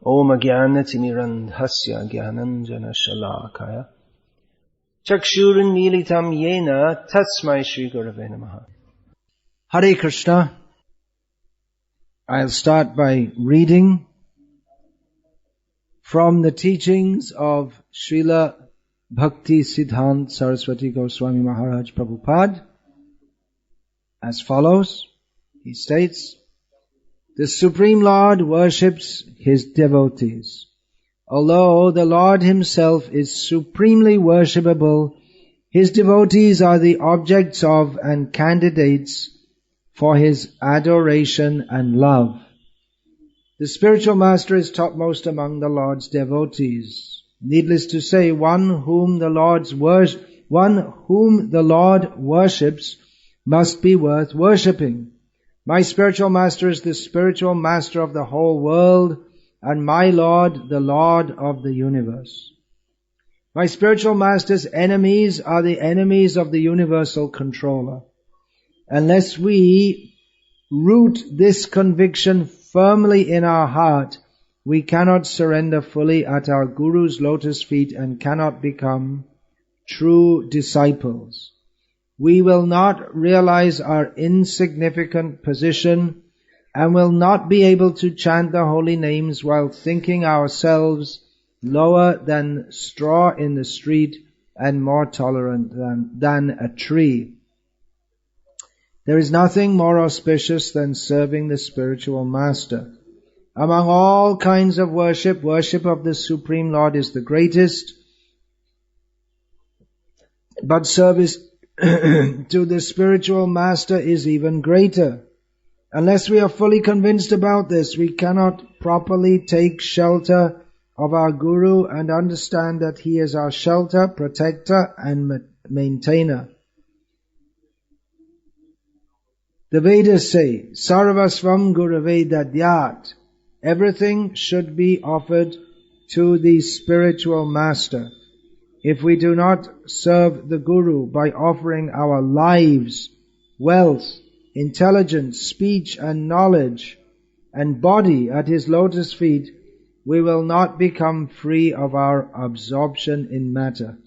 Om Jnanatimirandhasya Jnananjana Shalakaya Chakshurunmilitam Yena Tasmai Shri Gurave Namaha. Hare Krishna. I'll start by reading from the teachings of Srila Bhakti Siddhanta Saraswati Goswami Maharaj Prabhupada as follows. He states, the Supreme Lord worships His devotees. Although the Lord Himself is supremely worshipable, His devotees are the objects of and candidates for His adoration and love. The spiritual master is topmost among the Lord's devotees. Needless to say, one whom the Lord worships must be worth worshipping. My spiritual master is the spiritual master of the whole world, and my Lord, the Lord of the universe. My spiritual master's enemies are the enemies of the universal controller. Unless we root this conviction firmly in our heart, we cannot surrender fully at our Guru's lotus feet and cannot become true disciples. We will not realize our insignificant position and will not be able to chant the holy names while thinking ourselves lower than straw in the street and more tolerant than a tree. There is nothing more auspicious than serving the spiritual master. Among all kinds of worship, worship of the Supreme Lord is the greatest, but service to the spiritual master is even greater. Unless we are fully convinced about this, we cannot properly take shelter of our Guru and understand that he is our shelter, protector and maintainer. The Vedas say, Sarvasvam Gurave Dadyat. Everything should be offered to the spiritual master. If we do not serve the Guru by offering our lives, wealth, intelligence, speech and knowledge and body at His lotus feet, we will not become free of our absorption in matter.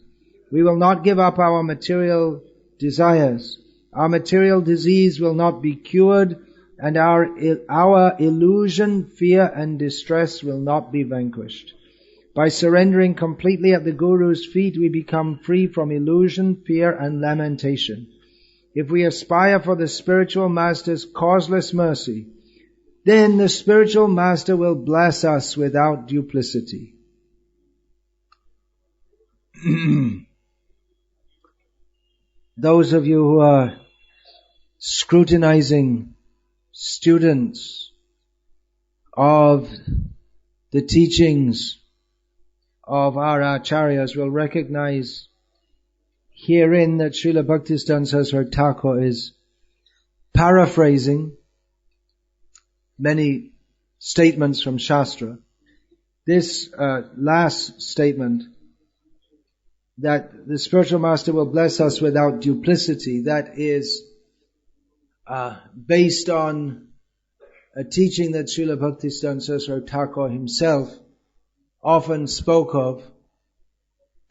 We will not give up our material desires. Our material disease will not be cured, and our illusion, fear and distress will not be vanquished. By surrendering completely at the Guru's feet, we become free from illusion, fear and lamentation. If we aspire for the spiritual master's causeless mercy, then the spiritual master will bless us without duplicity. Those of you who are scrutinizing students of the teachings of our acharyas will recognize herein that Srila Bhaktisiddhanta Saraswati Thakur is paraphrasing many statements from Shastra. This last statement, that the spiritual master will bless us without duplicity, that is based on a teaching that Srila Bhaktisiddhanta Saraswati Thakur himself often spoke of,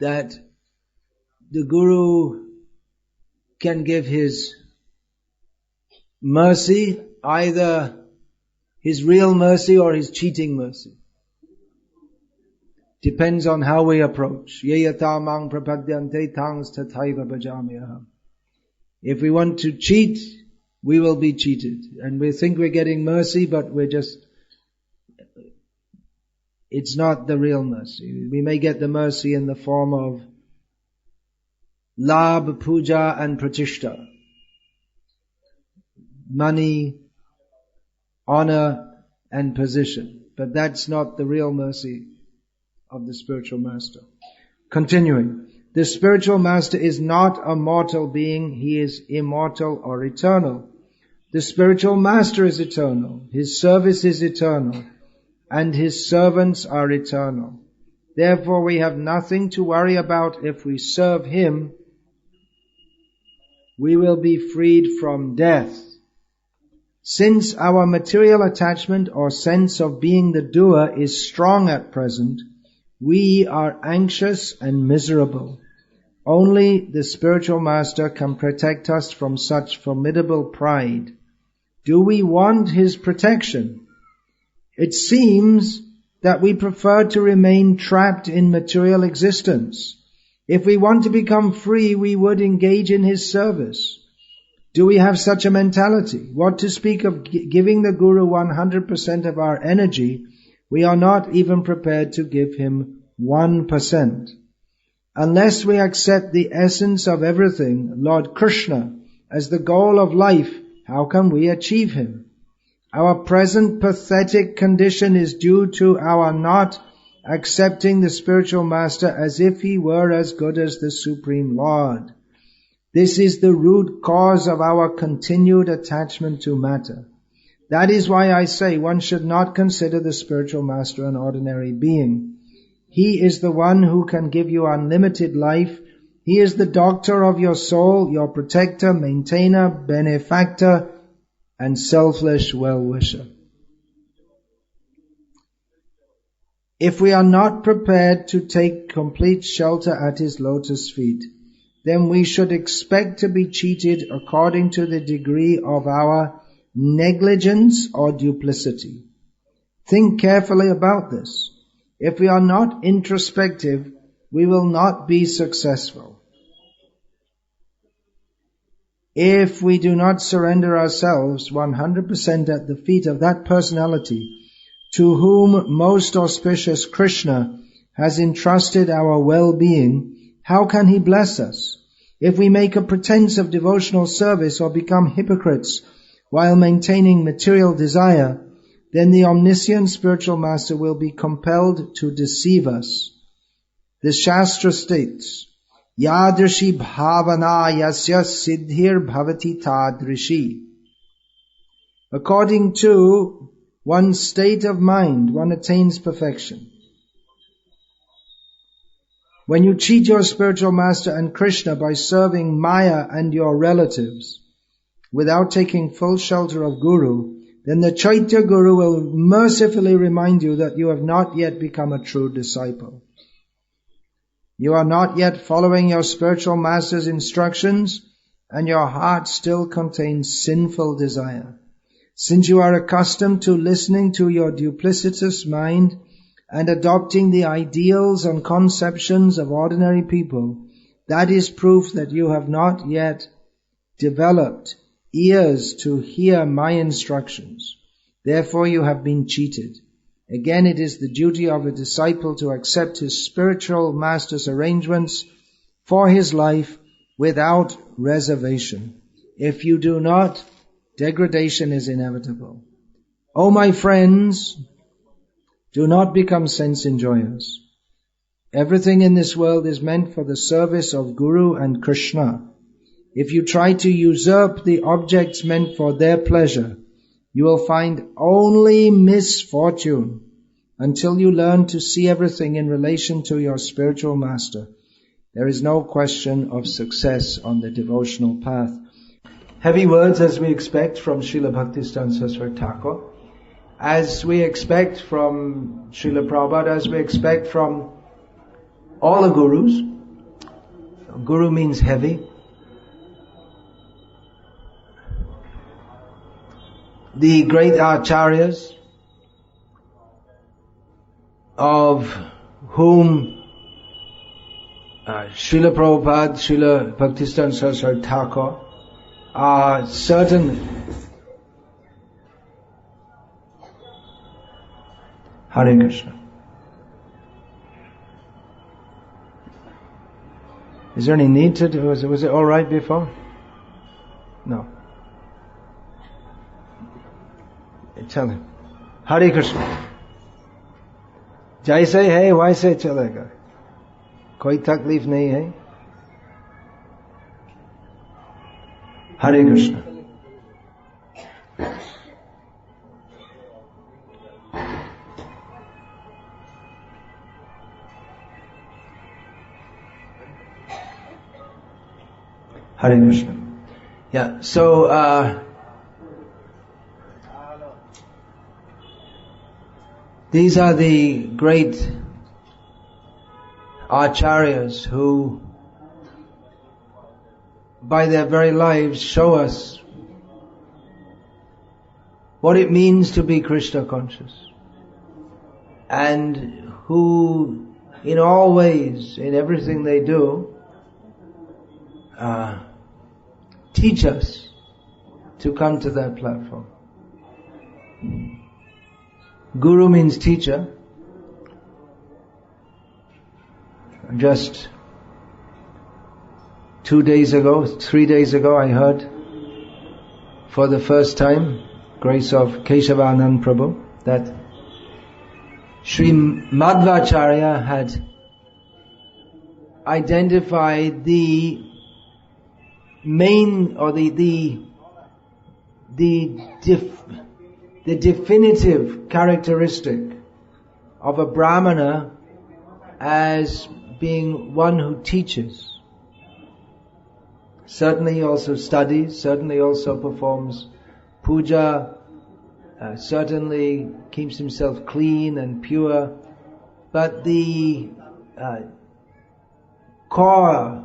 that the Guru can give his mercy, either his real mercy or his cheating mercy. Depends on how we approach. Yeyatamang prapadyante tangs tathaiva bhajamyaham. If we want to cheat, we will be cheated. And we think we're getting mercy, but it's not the real mercy. We may get the mercy in the form of labh, puja and pratishta. Money, honor and position. But that's not the real mercy of the spiritual master. Continuing. The spiritual master is not a mortal being. He is immortal or eternal. The spiritual master is eternal. His service is eternal. And his servants are eternal. Therefore we have nothing to worry about. If we serve him, we will be freed from death. Since our material attachment or sense of being the doer is strong at present, we are anxious and miserable. Only the spiritual master can protect us from such formidable pride. Do we want his protection? It seems that we prefer to remain trapped in material existence. If we want to become free, we would engage in his service. Do we have such a mentality? What to speak of giving the Guru 100% of our energy, we are not even prepared to give him 1%. Unless we accept the essence of everything, Lord Krishna, as the goal of life, how can we achieve him? Our present pathetic condition is due to our not accepting the spiritual master as if he were as good as the Supreme Lord. This is the root cause of our continued attachment to matter. That is why I say one should not consider the spiritual master an ordinary being. He is the one who can give you unlimited life. He is the doctor of your soul, your protector, maintainer, benefactor, and selfless well-wisher. If we are not prepared to take complete shelter at his lotus feet, then we should expect to be cheated according to the degree of our negligence or duplicity. Think carefully about this. If we are not introspective, we will not be successful. If we do not surrender ourselves 100% at the feet of that personality to whom most auspicious Krishna has entrusted our well-being, how can he bless us? If we make a pretense of devotional service or become hypocrites while maintaining material desire, then the omniscient spiritual master will be compelled to deceive us. The Shastra states, Yadrishi bhavana yasya siddhir bhavati tadrishi. According to one's state of mind, one attains perfection. When you cheat your spiritual master and Krishna by serving Maya and your relatives without taking full shelter of Guru, then the Chaitya Guru will mercifully remind you that you have not yet become a true disciple. You are not yet following your spiritual master's instructions, and your heart still contains sinful desire. Since you are accustomed to listening to your duplicitous mind and adopting the ideals and conceptions of ordinary people, that is proof that you have not yet developed ears to hear my instructions. Therefore you have been cheated. Again, it is the duty of a disciple to accept his spiritual master's arrangements for his life without reservation. If you do not, degradation is inevitable. O my friends, do not become sense enjoyers. Everything in this world is meant for the service of Guru and Krishna. If you try to usurp the objects meant for their pleasure, you will find only misfortune until you learn to see everything in relation to your spiritual master. There is no question of success on the devotional path. Heavy words as we expect from Srila Bhaktivedanta Saraswati Thakur, as we expect from Srila Prabhupada, as we expect from all the gurus. Guru means heavy. The great acharyas, of whom Srila Prabhupada, Srila Bhaktivedanta Saraswati Thakur are certainly Hare Krishna. Is there any need to do? Was it all right before? No. Tell him. Hare Krishna. जैसे है वैसे चलेगा, कोई तकलीफ नहीं है. Hare Krishna. Hare Krishna. Yeah, so These are the great acharyas who, by their very lives, show us what it means to be Krishna conscious, and who in all ways, in everything they do, teach us to come to that platform. Guru means teacher. Just 3 days ago, I heard for the first time, grace of Keshavanand Prabhu, that Sri Madhvacharya had identified the main, or the definitive characteristic of a Brahmana as being one who teaches. Certainly he also studies, certainly also performs puja, certainly keeps himself clean and pure, but the core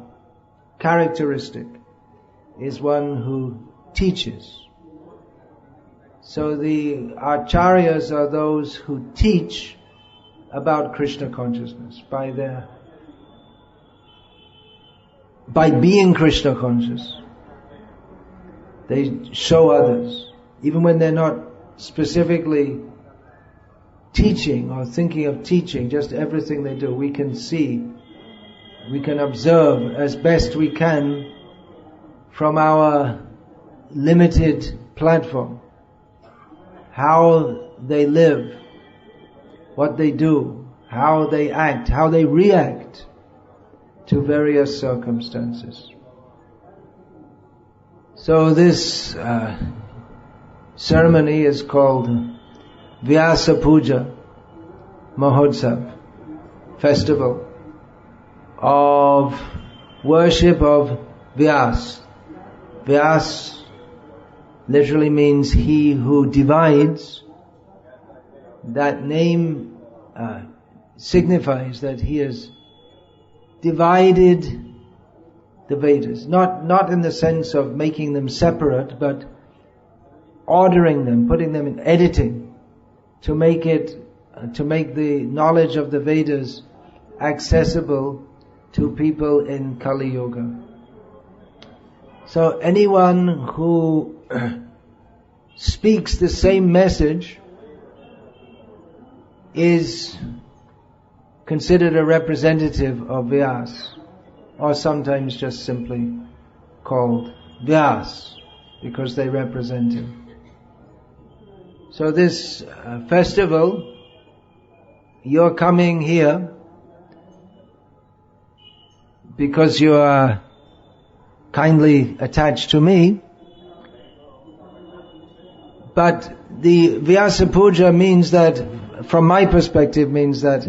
characteristic is one who teaches. So the acharyas are those who teach about Krishna consciousness by being Krishna conscious. They show others, even when they're not specifically teaching or thinking of teaching, just everything they do, we can see, we can observe as best we can from our limited platform how they live, what they do, how they act, how they react to various circumstances. So this ceremony is called Vyasa Puja Mahotsav, festival of worship of Vyas. Vyas literally means he who divides. That name signifies that he has divided the Vedas, not in the sense of making them separate, but ordering them, putting them in editing, to make the knowledge of the Vedas accessible to people in Kali Yuga. So anyone who speaks the same message is considered a representative of Vyas, or sometimes just simply called Vyas, because they represent him. So this festival, you're coming here because you are kindly attached to me, but the Vyasa Puja means that, from my perspective, means that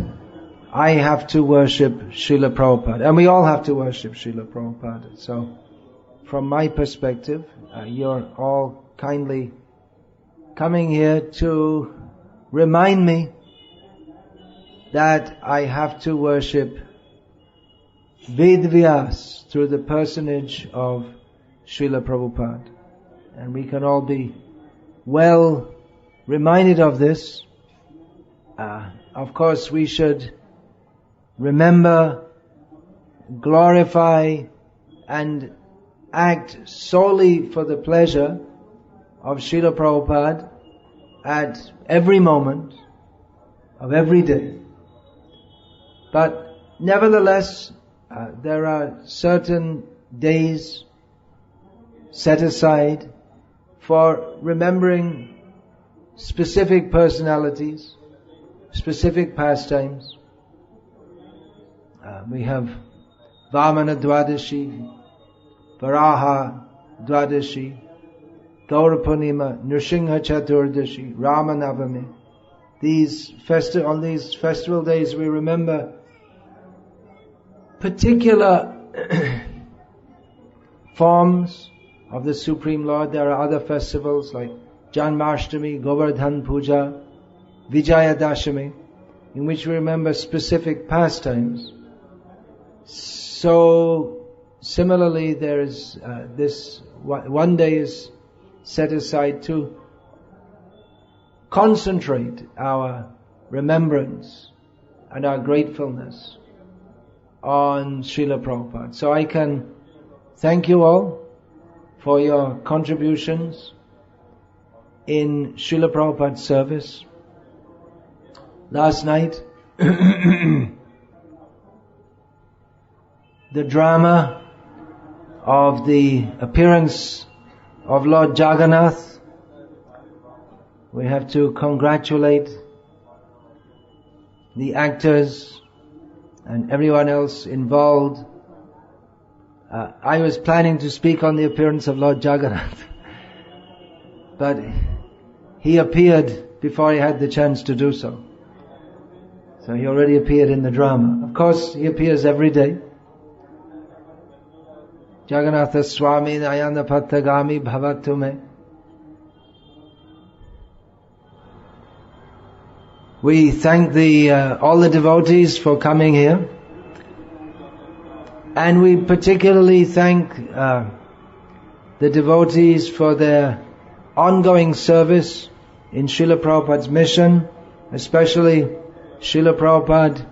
I have to worship Srila Prabhupada, and we all have to worship Srila Prabhupada. So, from my perspective, you're all kindly coming here to remind me that I have to worship Ved-Vyas through the personage of Srila Prabhupada. And we can all be well reminded of this. Of course, we should remember, glorify, and act solely for the pleasure of Srila Prabhupada at every moment of every day. But nevertheless, there are certain days set aside for remembering specific personalities, specific pastimes. We have Vamana Dwadashi, Varaha Dwadashi, Gaurapurnima, Nrsimha Chaturdashi, Rama Navami. On these festival days we remember particular forms of the Supreme Lord. There are other festivals like Janmashtami, Govardhan Puja, Vijayadashami, in which we remember specific pastimes. So similarly, there is this one day is set aside to concentrate our remembrance and our gratefulness on Srila Prabhupada. So I can thank you all for your contributions in Srila Prabhupada's service. Last night, the drama of the appearance of Lord Jagannath, we have to congratulate the actors and everyone else involved. I was planning to speak on the appearance of Lord Jagannath, but he appeared before I had the chance to do so. So he already appeared in the drama. Of course, he appears every day. Jagannath Swami Nayana Pattagami Bhavatume. We thank all the devotees for coming here. And we particularly thank the devotees for their ongoing service in Srila Prabhupada's mission. Especially Srila Prabhupada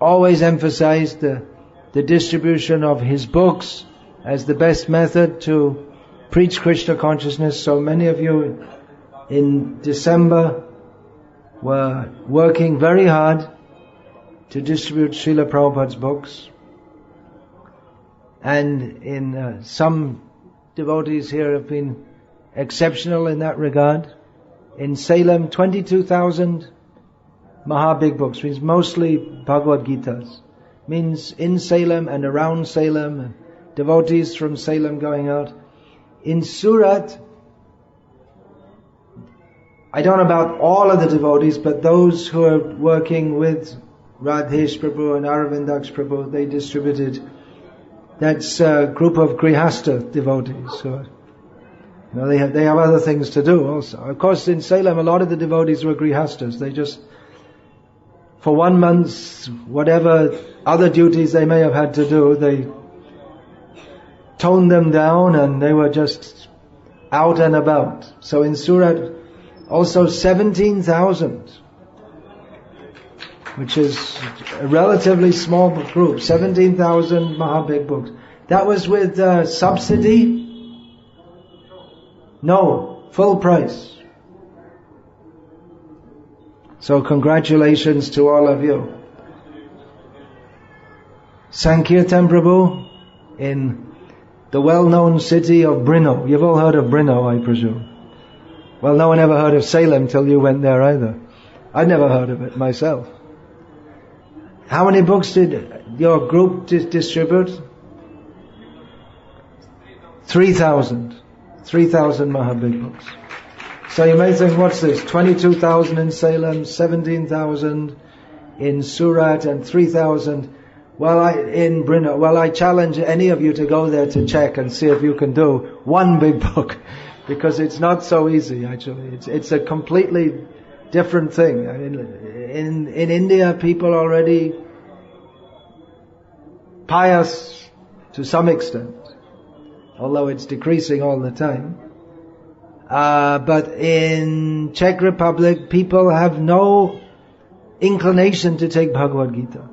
always emphasized the distribution of his books as the best method to preach Krishna consciousness. So many of you in December were working very hard to distribute Srila Prabhupada's books. And in some devotees here have been exceptional in that regard. In Salem, 22,000 Mahabig books, means mostly Bhagavad Gitas. Means in Salem and around Salem, devotees from Salem going out. In Surat, I don't know about all of the devotees, but those who are working with Radhesh Prabhu and Aravindaksh Prabhu, they distributed. That's a group of Grihastha devotees. So, they have other things to do also. Of course, in Salem, a lot of the devotees were Grihasthas. They just, for 1 month, whatever other duties they may have had to do, they toned them down and they were just out and about. So in Surat, also 17,000, which is a relatively small group, 17,000 Mahabig books. That was with subsidy? No, full price. So congratulations to all of you. Sankirtan Prabhu in the well-known city of Brno. You've all heard of Brno, I presume. Well, no one ever heard of Salem till you went there either. I'd never heard of it myself. How many books did your group distribute? 3,000. 3,000 Mahabig books. So you may think, what's this? 22,000 in Salem, 17,000 in Surat, and 3,000 in Brno. Well, I challenge any of you to go there to check and see if you can do one big book, because it's not so easy actually. It's a completely different thing. I mean, in India, people are already pious to some extent, although it's decreasing all the time. But in Czech Republic, people have no inclination to take Bhagavad Gita.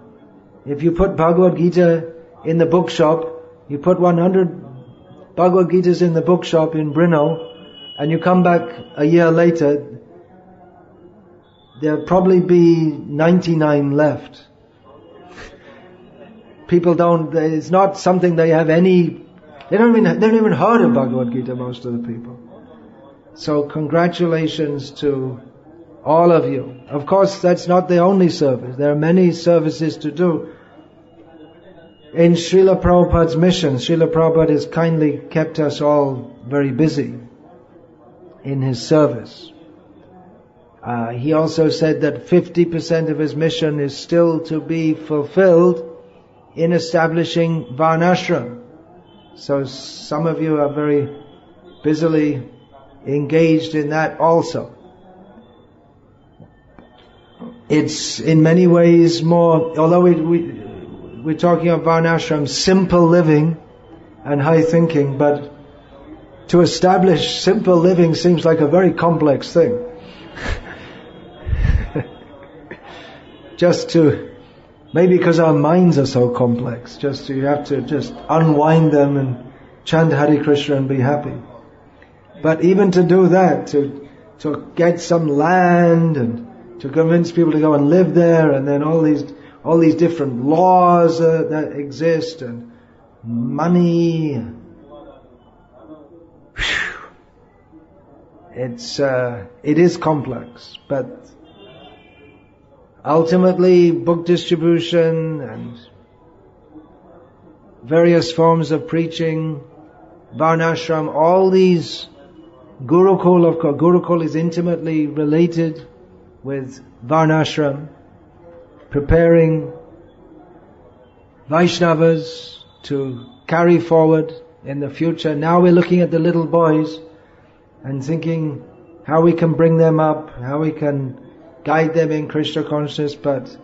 If you put Bhagavad Gita in the bookshop, you put 100 Bhagavad Gitas in the bookshop in Brno, and you come back a year later, there'll probably be 99 left. People it's not something they have they don't even heard of Bhagavad Gita, most of the people. So congratulations to all of you. Of course, that's not the only service. There are many services to do. In Srila Prabhupada's mission, Srila Prabhupada has kindly kept us all very busy in his service. He also said that 50% of his mission is still to be fulfilled in establishing Varnashram. So some of you are very busily engaged in that also. it's in many ways more, although we're talking of varnashram, simple living and high thinking, but to establish simple living seems like a very complex thing. Just to, maybe because our minds are so complex, you have to just unwind them and chant Hare Krishna and be happy. But even to do that, to get some land and to convince people to go and live there, and then all these different laws that exist, and money. It is complex, but ultimately book distribution and various forms of preaching, varnashram, all these Gurukul, of course, Gurukul is intimately related with varnashram, preparing Vaishnavas to carry forward in the future. Now we're looking at the little boys and thinking how we can bring them up, how we can guide them in Krishna consciousness, but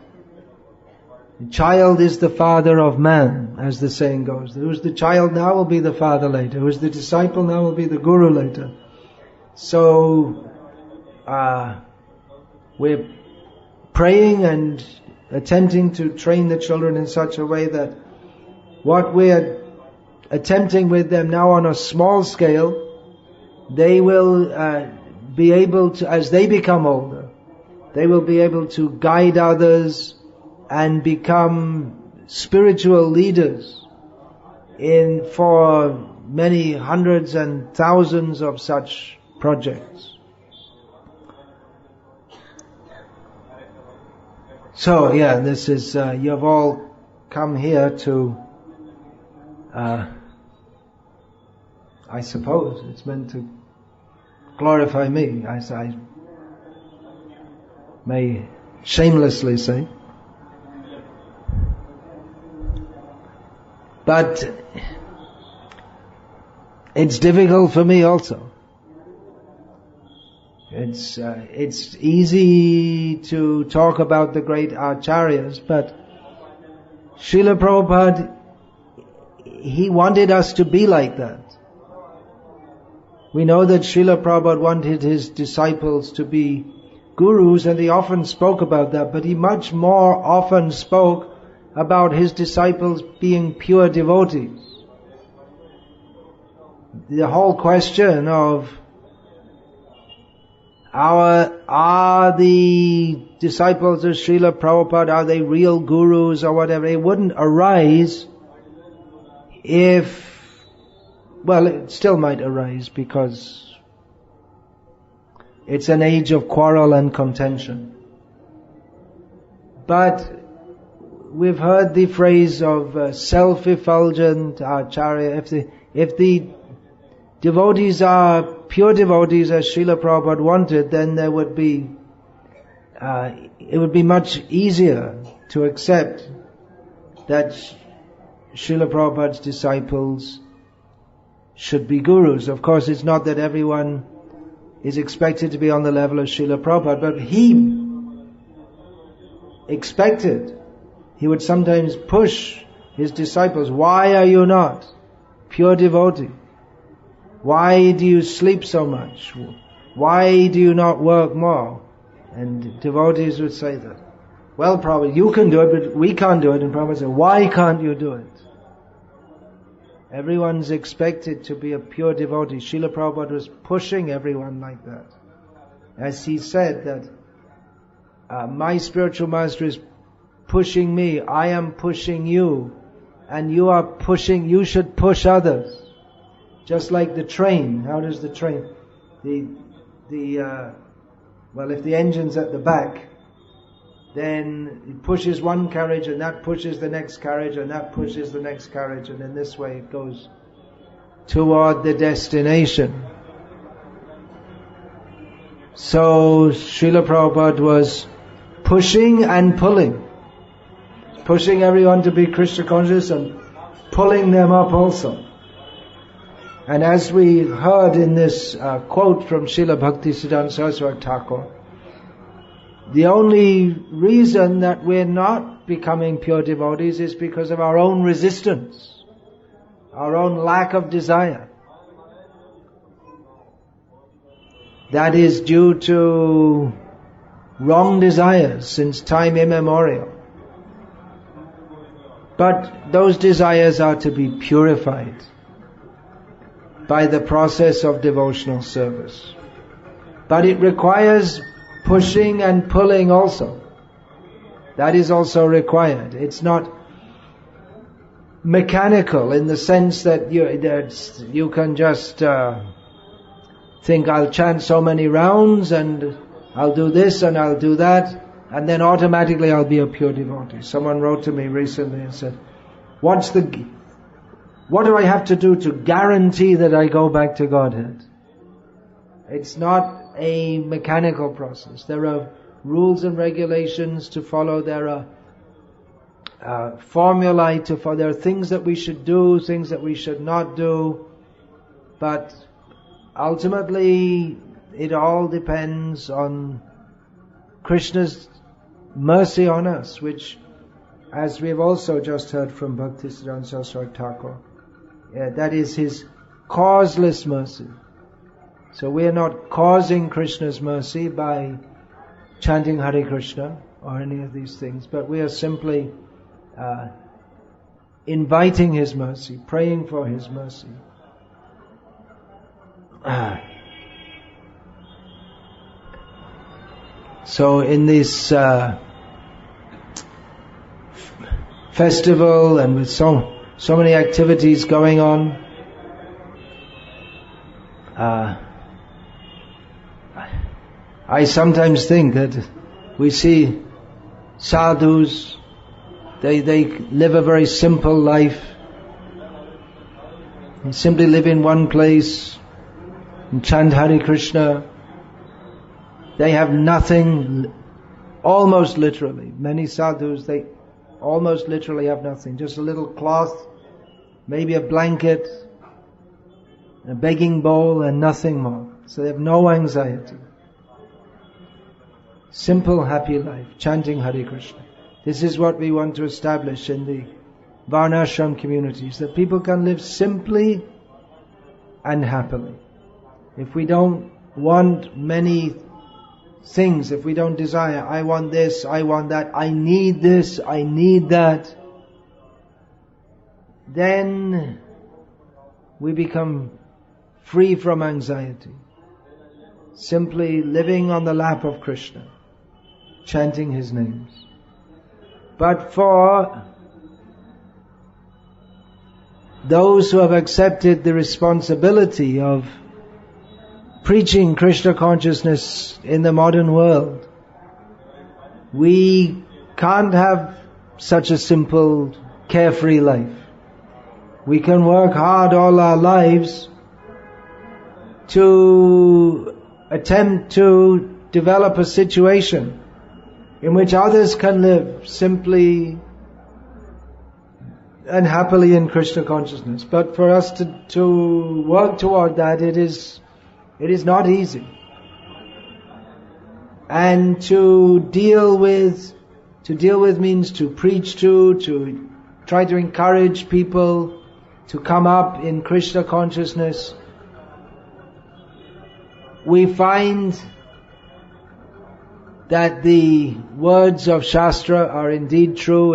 the child is the father of man, as the saying goes. Who's the child now will be the father later. Who's the disciple now will be the guru later. So, we're praying and attempting to train the children in such a way that what we're attempting with them now on a small scale, they will be able to, as they become older, they will be able to guide others and become spiritual leaders for many hundreds and thousands of such projects. So yeah, this is, you've all come here to, I suppose it's meant to glorify me, as I may shamelessly say. But it's difficult for me also. It's easy to talk about the great acharyas, but Srila Prabhupada, he wanted us to be like that. We know that Srila Prabhupada wanted his disciples to be gurus, and he often spoke about that, but he much more often spoke about his disciples being pure devotees. The whole question of are the disciples of Srila Prabhupada, are they real gurus or whatever, it wouldn't arise well, it still might arise because it's an age of quarrel and contention. But we've heard the phrase of self-effulgent acharya. If the devotees are pure devotees as Srila Prabhupada wanted, then there would be, it would be much easier to accept that Srila Prabhupada's disciples should be gurus. Of course, it's not that everyone is expected to be on the level of Srila Prabhupada, but he expected, he would sometimes push his disciples, why are you not pure devotee? Why do you sleep so much? Why do you not work more? And devotees would say that, well, Prabhupada, you can do it, but we can't do it. And Prabhupada said, why can't you do it? Everyone's expected to be a pure devotee. Srila Prabhupada was pushing everyone like that. As he said that, my spiritual master is pushing me, I am pushing you, and you should push others. Just like the train. How does the train? Well, if the engine's at the back, then it pushes one carriage, and that pushes the next carriage, and that pushes the next carriage, and in this way it goes toward the destination. So Srila Prabhupada was pushing and pulling. Pushing everyone to be Krishna conscious and pulling them up also. And as we heard in this quote from Srila Bhakti Siddhanta Saraswati Thakur, The only reason that we're not becoming pure devotees is because of our own resistance, our own lack of desire. That is due to wrong desires since time immemorial. But those desires are to be purified by the process of devotional service. But it requires pushing and pulling also. That is also required. It's not mechanical in the sense that you can just think, I'll chant so many rounds and I'll do this and I'll do that, and then automatically I'll be a pure devotee. Someone wrote to me recently and said, what do I have to do to guarantee that I go back to Godhead? It's not a mechanical process. There are rules and regulations to follow. There are formulae to follow. There are things that we should do, things that we should not do. But ultimately, it all depends on Krishna's mercy on us, which, as we've also just heard from Bhaktisiddhanta Saraswati Thakur, that is His causeless mercy. So we are not causing Krishna's mercy by chanting Hare Krishna or any of these things, but we are simply inviting His mercy, praying for His mercy. So in this festival and with so many activities going on, I sometimes think that we see sadhus, they live a very simple life. They simply live in one place and chant Hare Krishna. They have nothing, almost literally. Many sadhus, they almost literally have nothing. Just a little cloth, maybe a blanket, a begging bowl, and nothing more. So they have no anxiety. Simple, happy life, chanting Hare Krishna. This is what we want to establish in the Varnashram communities, that people can live simply and happily. If we don't want many things, if we don't desire, I want this, I want that, I need this, I need that, then we become free from anxiety. Simply living on the lap of Krishna, chanting His names. But for those who have accepted the responsibility of preaching Krishna consciousness in the modern world, we can't have such a simple, carefree life. We can work hard all our lives to attempt to develop a situation in which others can live simply and happily in Krishna consciousness. But for us to work toward that, it is not easy. And to deal with means to preach to try to encourage people to come up in Krishna consciousness. We find that the words of Shastra are indeed true.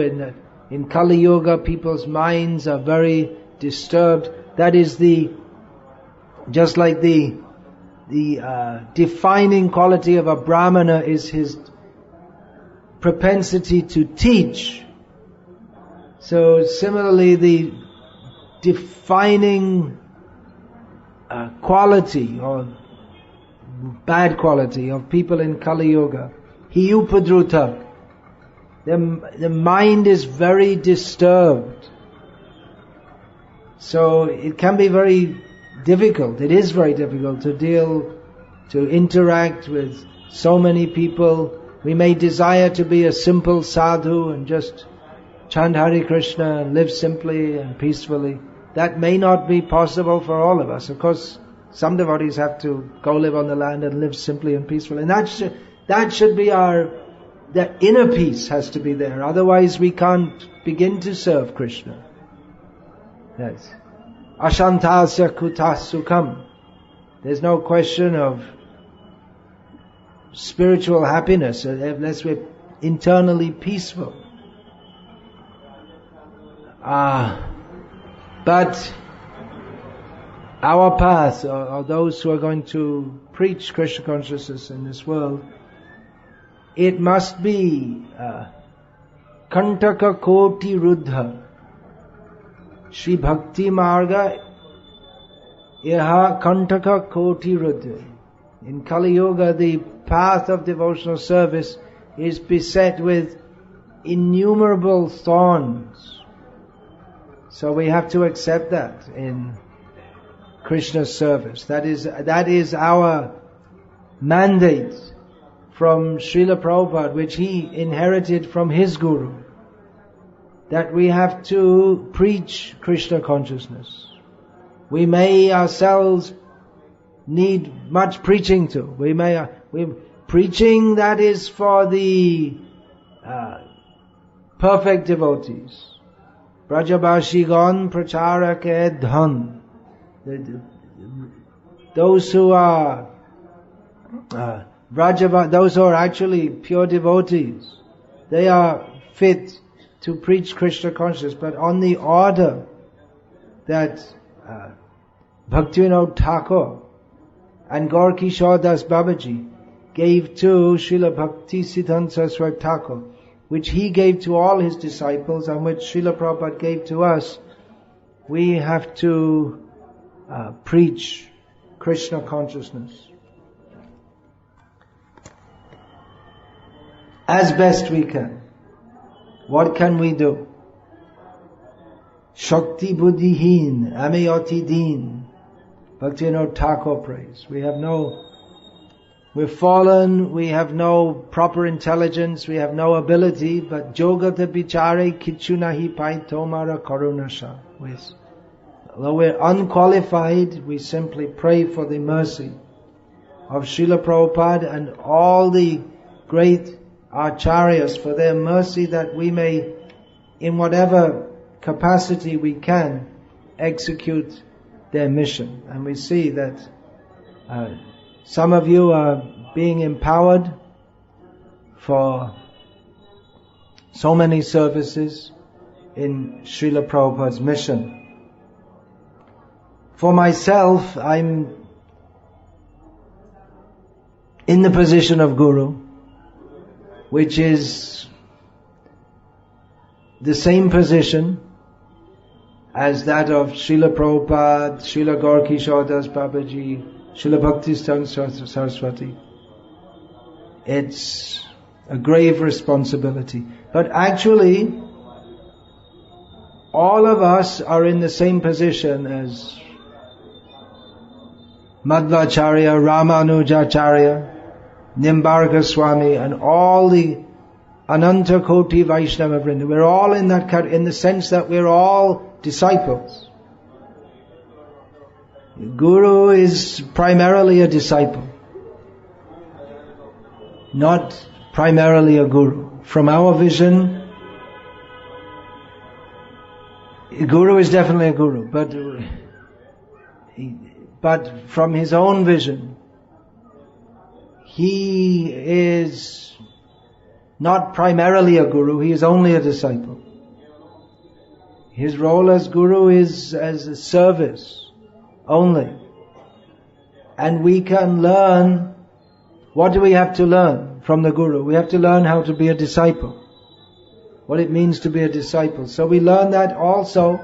In Kali Yuga, people's minds are very disturbed. That is just like the defining quality of a Brahmana is his propensity to teach. So similarly, the defining quality or bad quality of people in Kali Yuga, hi upadruta. The mind is very disturbed. So it can be very difficult. It is very difficult to interact with so many people. We may desire to be a simple sadhu and just chant Hare Krishna and live simply and peacefully. That may not be possible for all of us. Of course, some devotees have to go live on the land and live simply and peacefully. And that should be our the inner peace has to be there. Otherwise we can't begin to serve Krishna. Yes. Ashantasya kutas sukham. There's no question of spiritual happiness unless we're internally peaceful. But our path, or those who are going to preach Krishna consciousness in this world, it must be Kantaka Koti Ruddha. Shri Bhakti Marga Iha Kantaka Koti Ruddha. In Kali Yuga, the path of devotional service is beset with innumerable thorns. So we have to accept that in Krishna's service. That is our mandate from Srila Prabhupada, which he inherited from his Guru, that we have to preach Krishna consciousness. We may ourselves need much preaching to. Preaching that is for the perfect devotees. Brajabashigon pracharake dhan. Those who are those who are actually pure devotees, they are fit to preach Krishna consciousness, but on the order that Bhaktivinoda Thakur and Gaur Kishore Das Babaji gave to Srila Bhakti Siddhanta Saraswati Thakur, which he gave to all his disciples and which Srila Prabhupada gave to us. We have to preach Krishna consciousness as best we can. What can we do? Shakti buddhihin ameyoti din. Bhaktivinoda Thakur prays. We're fallen, we have no proper intelligence, we have no ability, but jogata bichare kichu nahi pai tomara karunasha. Although we're unqualified, we simply pray for the mercy of Srila Prabhupada and all the great acharyas, for their mercy, that we may, in whatever capacity we can, execute their mission. And we see that some of you are being empowered for so many services in Srila Prabhupada's mission. For myself, I'm in the position of Guru, which is the same position as that of Srila Prabhupada, Srila Gaur Kishore Das Babaji, Srila Bhakti Siddhanta Saraswati. It's a grave responsibility. But actually, all of us are in the same position as Madhvacharya, Ramanujacharya, Nimbarka Swami, and all the Ananta Koti Vaishnava Vrinda. We're all in that in the sense that we're all disciples. The Guru is primarily a disciple, not primarily a Guru. From our vision, a Guru is definitely a Guru, but from his own vision, he is not primarily a Guru, he is only a disciple. His role as Guru is as a service only. And we can learn, what do we have to learn from the Guru? We have to learn how to be a disciple, what it means to be a disciple. So we learn that also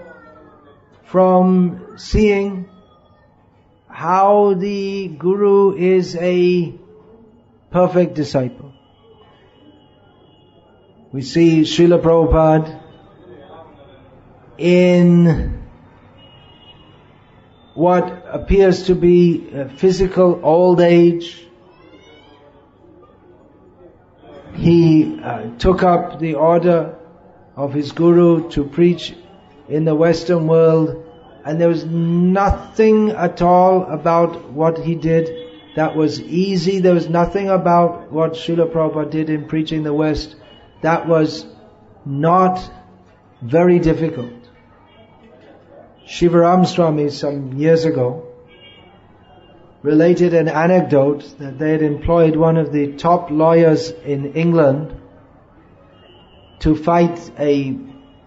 from seeing how the Guru is a perfect disciple. We see Srila Prabhupada in what appears to be a physical old age. He took up the order of his Guru to preach in the Western world, and there was nothing at all about what he did that was easy. There was nothing about what Srila Prabhupada did in preaching the West that was not very difficult. Shivaram Swami some years ago related an anecdote that they had employed one of the top lawyers in England to fight a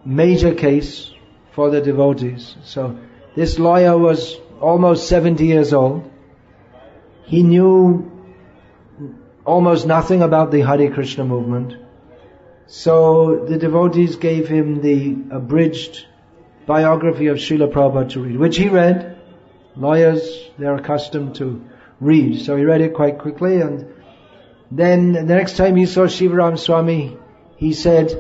major case for the devotees. So this lawyer was almost 70 years old. He knew almost nothing about the Hare Krishna movement. So the devotees gave him the abridged biography of Srila Prabhupada to read, which he read. Lawyers, they're accustomed to read. So he read it quite quickly, and then the next time he saw Shivaram Swami, he said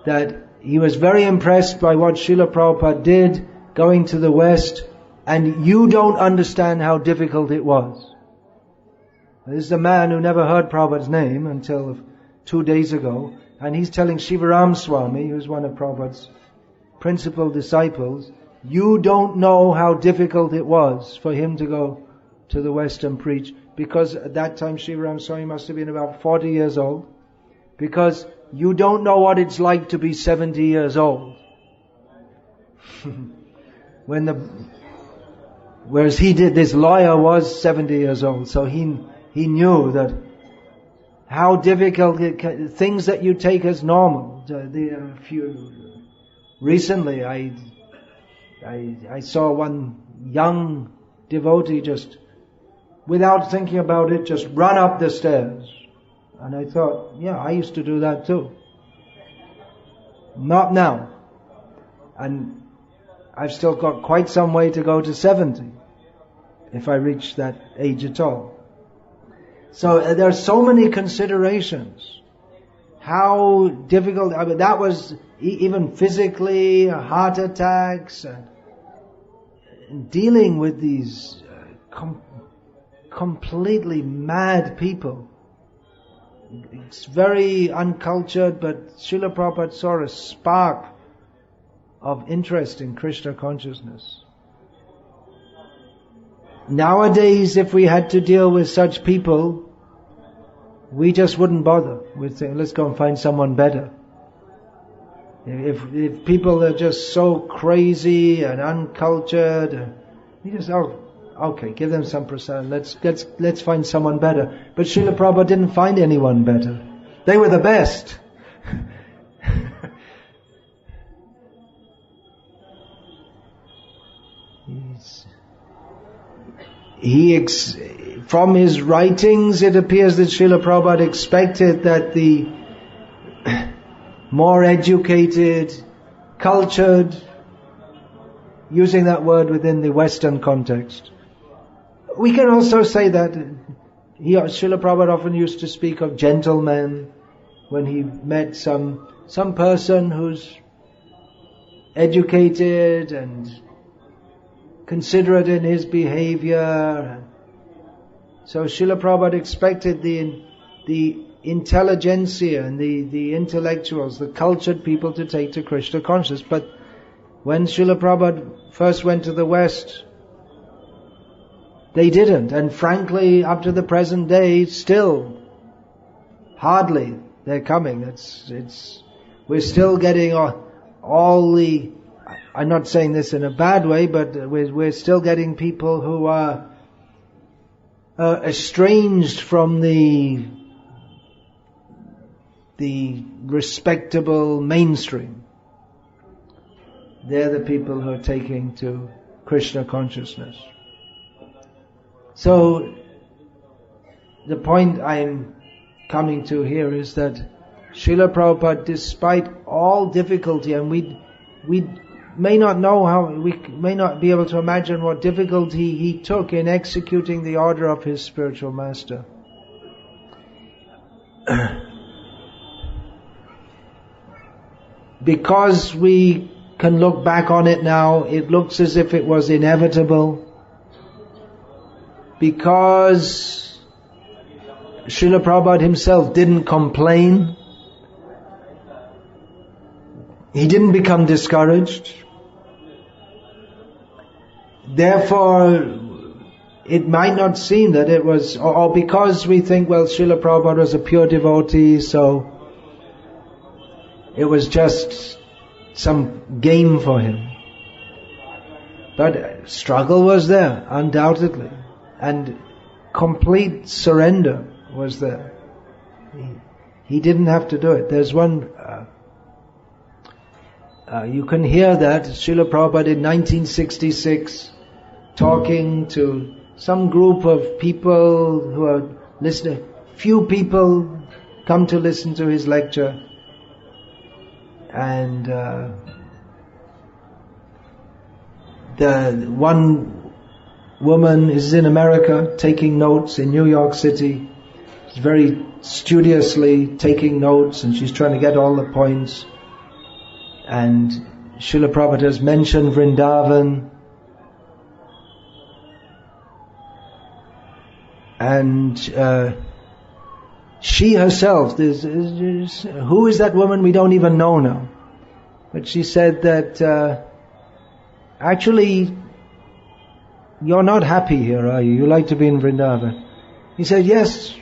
that he was very impressed by what Srila Prabhupada did going to the West, and you don't understand how difficult it was. This is a man who never heard Prabhupada's name until 2 days ago, and he's telling Shivaram Swami, who's one of Prabhupada's principal disciples, you don't know how difficult it was for him to go to the West and preach, because at that time Shivaram Swami must have been about 40 years old, because you don't know what it's like to be 70 years old. Whereas this lawyer was 70 years old, so he knew that how difficult things that you take as normal. Recently I saw one young devotee just, without thinking about it, just run up the stairs. And I thought, yeah, I used to do that too. Not now. And I've still got quite some way to go to 70, if I reach that age at all. So there are so many considerations. How difficult, I mean, that was even physically, heart attacks, and dealing with these completely mad people. It's very uncultured, but Srila Prabhupada saw a spark of interest in Krishna consciousness. Nowadays, if we had to deal with such people, we just wouldn't bother. We'd say, let's go and find someone better. If people are just so crazy and uncultured, we just, okay, give them some prasad. Let's find someone better. But Srila Prabhupada didn't find anyone better. They were the best. From his writings, it appears that Srila Prabhupada expected that the more educated, cultured, using that word within the Western context. We can also say that Srila Prabhupada often used to speak of gentlemen when he met some person who's educated and considerate in his behavior. So Srila Prabhupada expected the intelligentsia and the intellectuals, the cultured people to take to Krishna consciousness. But when Srila Prabhupada first went to the West, they didn't. And frankly, up to the present day, still, hardly they're coming. We're still getting all the, I'm not saying this in a bad way, but we're still getting people who are estranged from the respectable mainstream. They're the people who are taking to Krishna consciousness. So, the point I'm coming to here is that Srila Prabhupada, despite all difficulty, and we may not know we may not be able to imagine what difficulty he took in executing the order of his spiritual master. Because we can look back on it now, it looks as if it was inevitable. Because Srila Prabhupada himself didn't complain, he didn't become discouraged. Therefore, it might not seem that it was, or because we think, well, Srila Prabhupada was a pure devotee, so it was just some game for him. But struggle was there, undoubtedly. And complete surrender was there. He didn't have to do it. There's one, you can hear that Srila Prabhupada in 1966 talking to some group of people who are listening. Few people come to listen to his lecture. And the one woman is in America taking notes in New York City. She's very studiously taking notes, and she's trying to get all the points. And Srila Prabhupada has mentioned Vrindavan. And she herself, who is that woman? We don't even know now. But she said that actually you're not happy here, are you? You like to be in Vrindavan. He said, yes,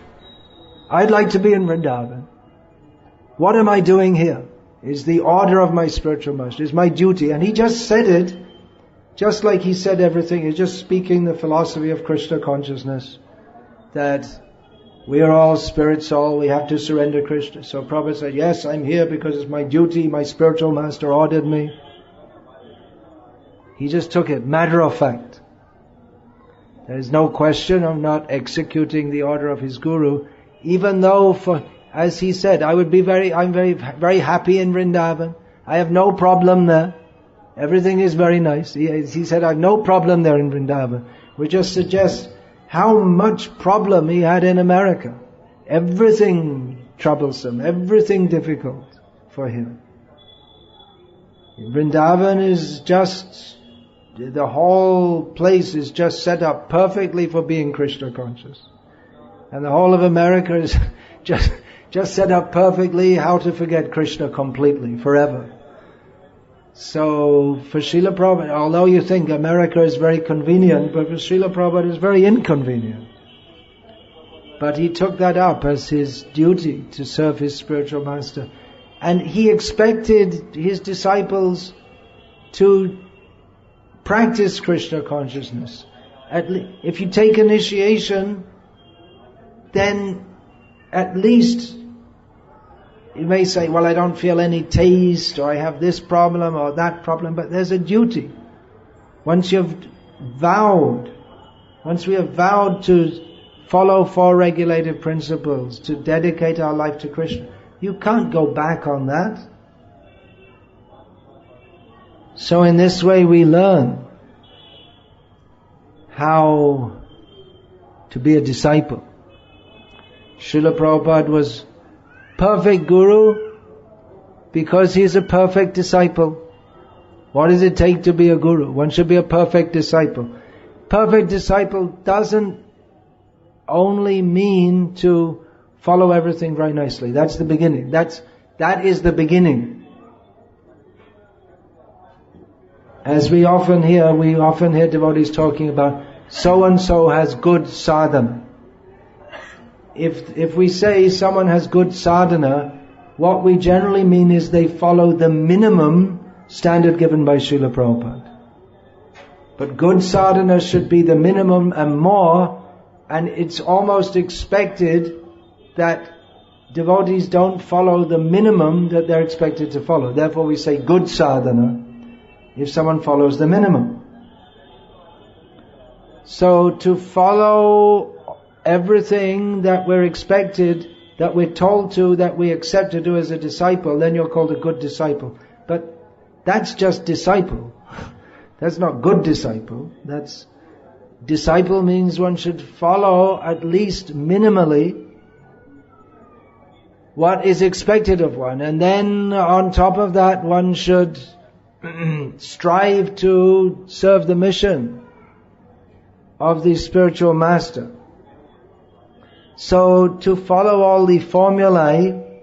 I'd like to be in Vrindavan. What am I doing here? Is the order of my spiritual master, is my duty. And he just said it, just like he said everything. He's just speaking the philosophy of Krishna consciousness, that we are all spirit soul, we have to surrender Krishna. So Prabhupada said, yes, I'm here because it's my duty, my spiritual master ordered me. He just took it, matter of fact. There is no question of not executing the order of his guru, even though, as he said, I'm very happy in Vrindavan. I have no problem there. Everything is very nice. He said, I have no problem there in Vrindavan. Which just suggests how much problem he had in America. Everything troublesome, everything difficult for him. Vrindavan is just, the whole place is just set up perfectly for being Krishna conscious. And the whole of America is just set up perfectly how to forget Krishna completely, forever. So for Srila Prabhupada, although you think America is very convenient, but for Srila Prabhupada it's very inconvenient. But he took that up as his duty to serve his spiritual master. And he expected his disciples to practice Krishna consciousness. If you take initiation, then at least you may say, well, I don't feel any taste, or I have this problem or that problem, but there's a duty. Once we have vowed to follow four regulated principles, to dedicate our life to Krishna, you can't go back on that. So in this way we learn how to be a disciple. Srila Prabhupada was perfect guru because he is a perfect disciple. What does it take to be a guru? One should be a perfect disciple. Perfect disciple doesn't only mean to follow everything very nicely. That's the beginning. That is the beginning. As we often hear devotees talking about, so and so has good sadhana. If we say someone has good sadhana, what we generally mean is they follow the minimum standard given by Srila Prabhupada. But good sadhana should be the minimum and more, and it's almost expected that devotees don't follow the minimum that they're expected to follow. Therefore we say good sadhana if someone follows the minimum. So to follow everything that we're expected, that we're told to, that we accept to do as a disciple, then you're called a good disciple. But that's just disciple. That's not good disciple. Disciple means one should follow at least minimally what is expected of one. And then on top of that one should strive to serve the mission of the spiritual master. So to follow all the formulae,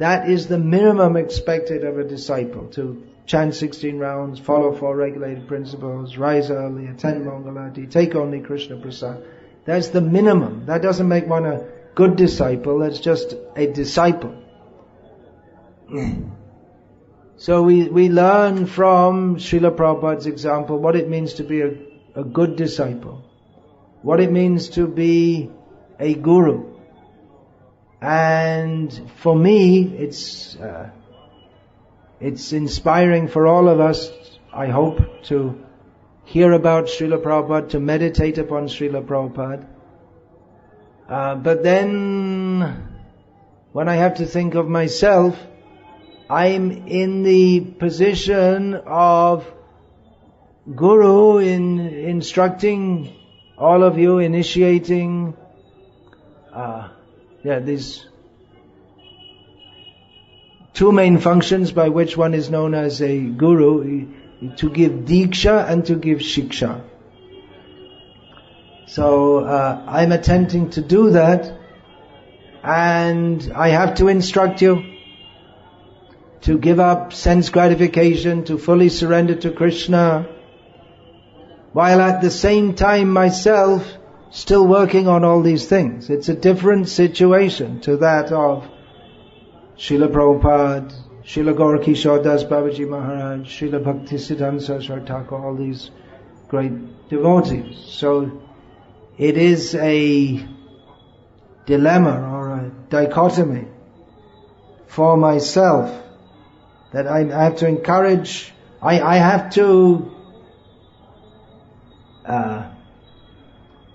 That is the minimum expected of a disciple, to chant 16 rounds, follow 4 regulated principles, rise early, attend Mangalarti, take only Krishna Prasad. That's the minimum. That doesn't make one a good disciple, that's just a disciple. So we learn from Srila Prabhupada's example what it means to be a good disciple, what it means to be a guru. And for me, it's inspiring for all of us, I hope, to hear about Srila Prabhupada, to meditate upon Srila Prabhupada. But then, when I have to think of myself, I'm in the position of guru in instructing all of you, initiating these 2 main functions by which one is known as a guru, to give diksha and to give shiksha. So I'm attempting to do that, and I have to instruct you to give up sense gratification, to fully surrender to Krishna, while at the same time myself still working on all these things. It's a different situation to that of Srila Prabhupada, Srila Gaura Das Babaji Maharaj, Srila Bhakti Siddhanta Saraswati Thakur, all these great devotees. So it is a dilemma or a dichotomy for myself that I have to encourage, I have to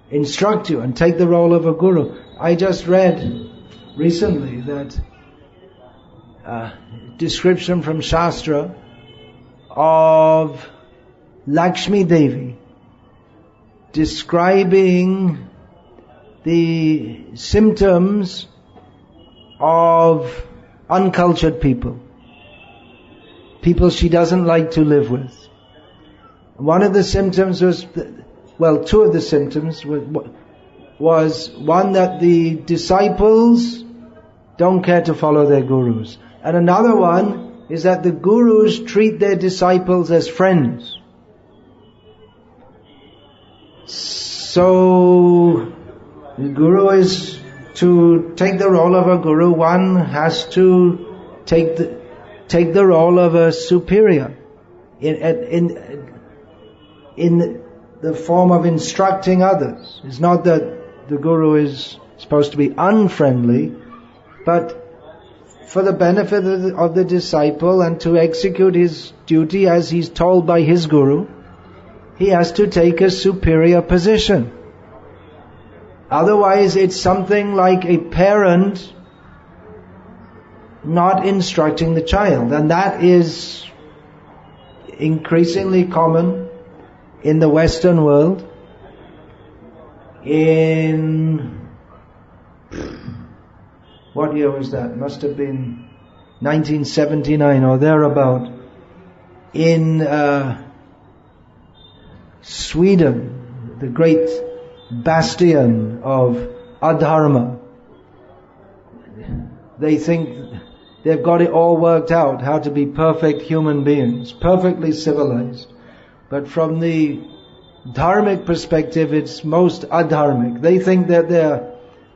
instruct you and take the role of a guru. I just read recently that description from Shastra of Lakshmi Devi describing the symptoms of uncultured people she doesn't like to live with. One of the symptoms was, 2 of the symptoms was one, that the disciples don't care to follow their gurus. And another one is that the gurus treat their disciples as friends. So the guru is to take the role of a guru. One has to take the role of a superior in the form of instructing others. It's not that the guru is supposed to be unfriendly, but for the benefit of the disciple and to execute his duty as he's told by his guru, he has to take a superior position. Otherwise, it's something like a parent not instructing the child, and that is increasingly common in the Western world. In what year was that? Must have been 1979 or thereabout. In Sweden, the great bastion of adharma, they think they've got it all worked out, how to be perfect human beings, perfectly civilized. But from the dharmic perspective, it's most adharmic. They think that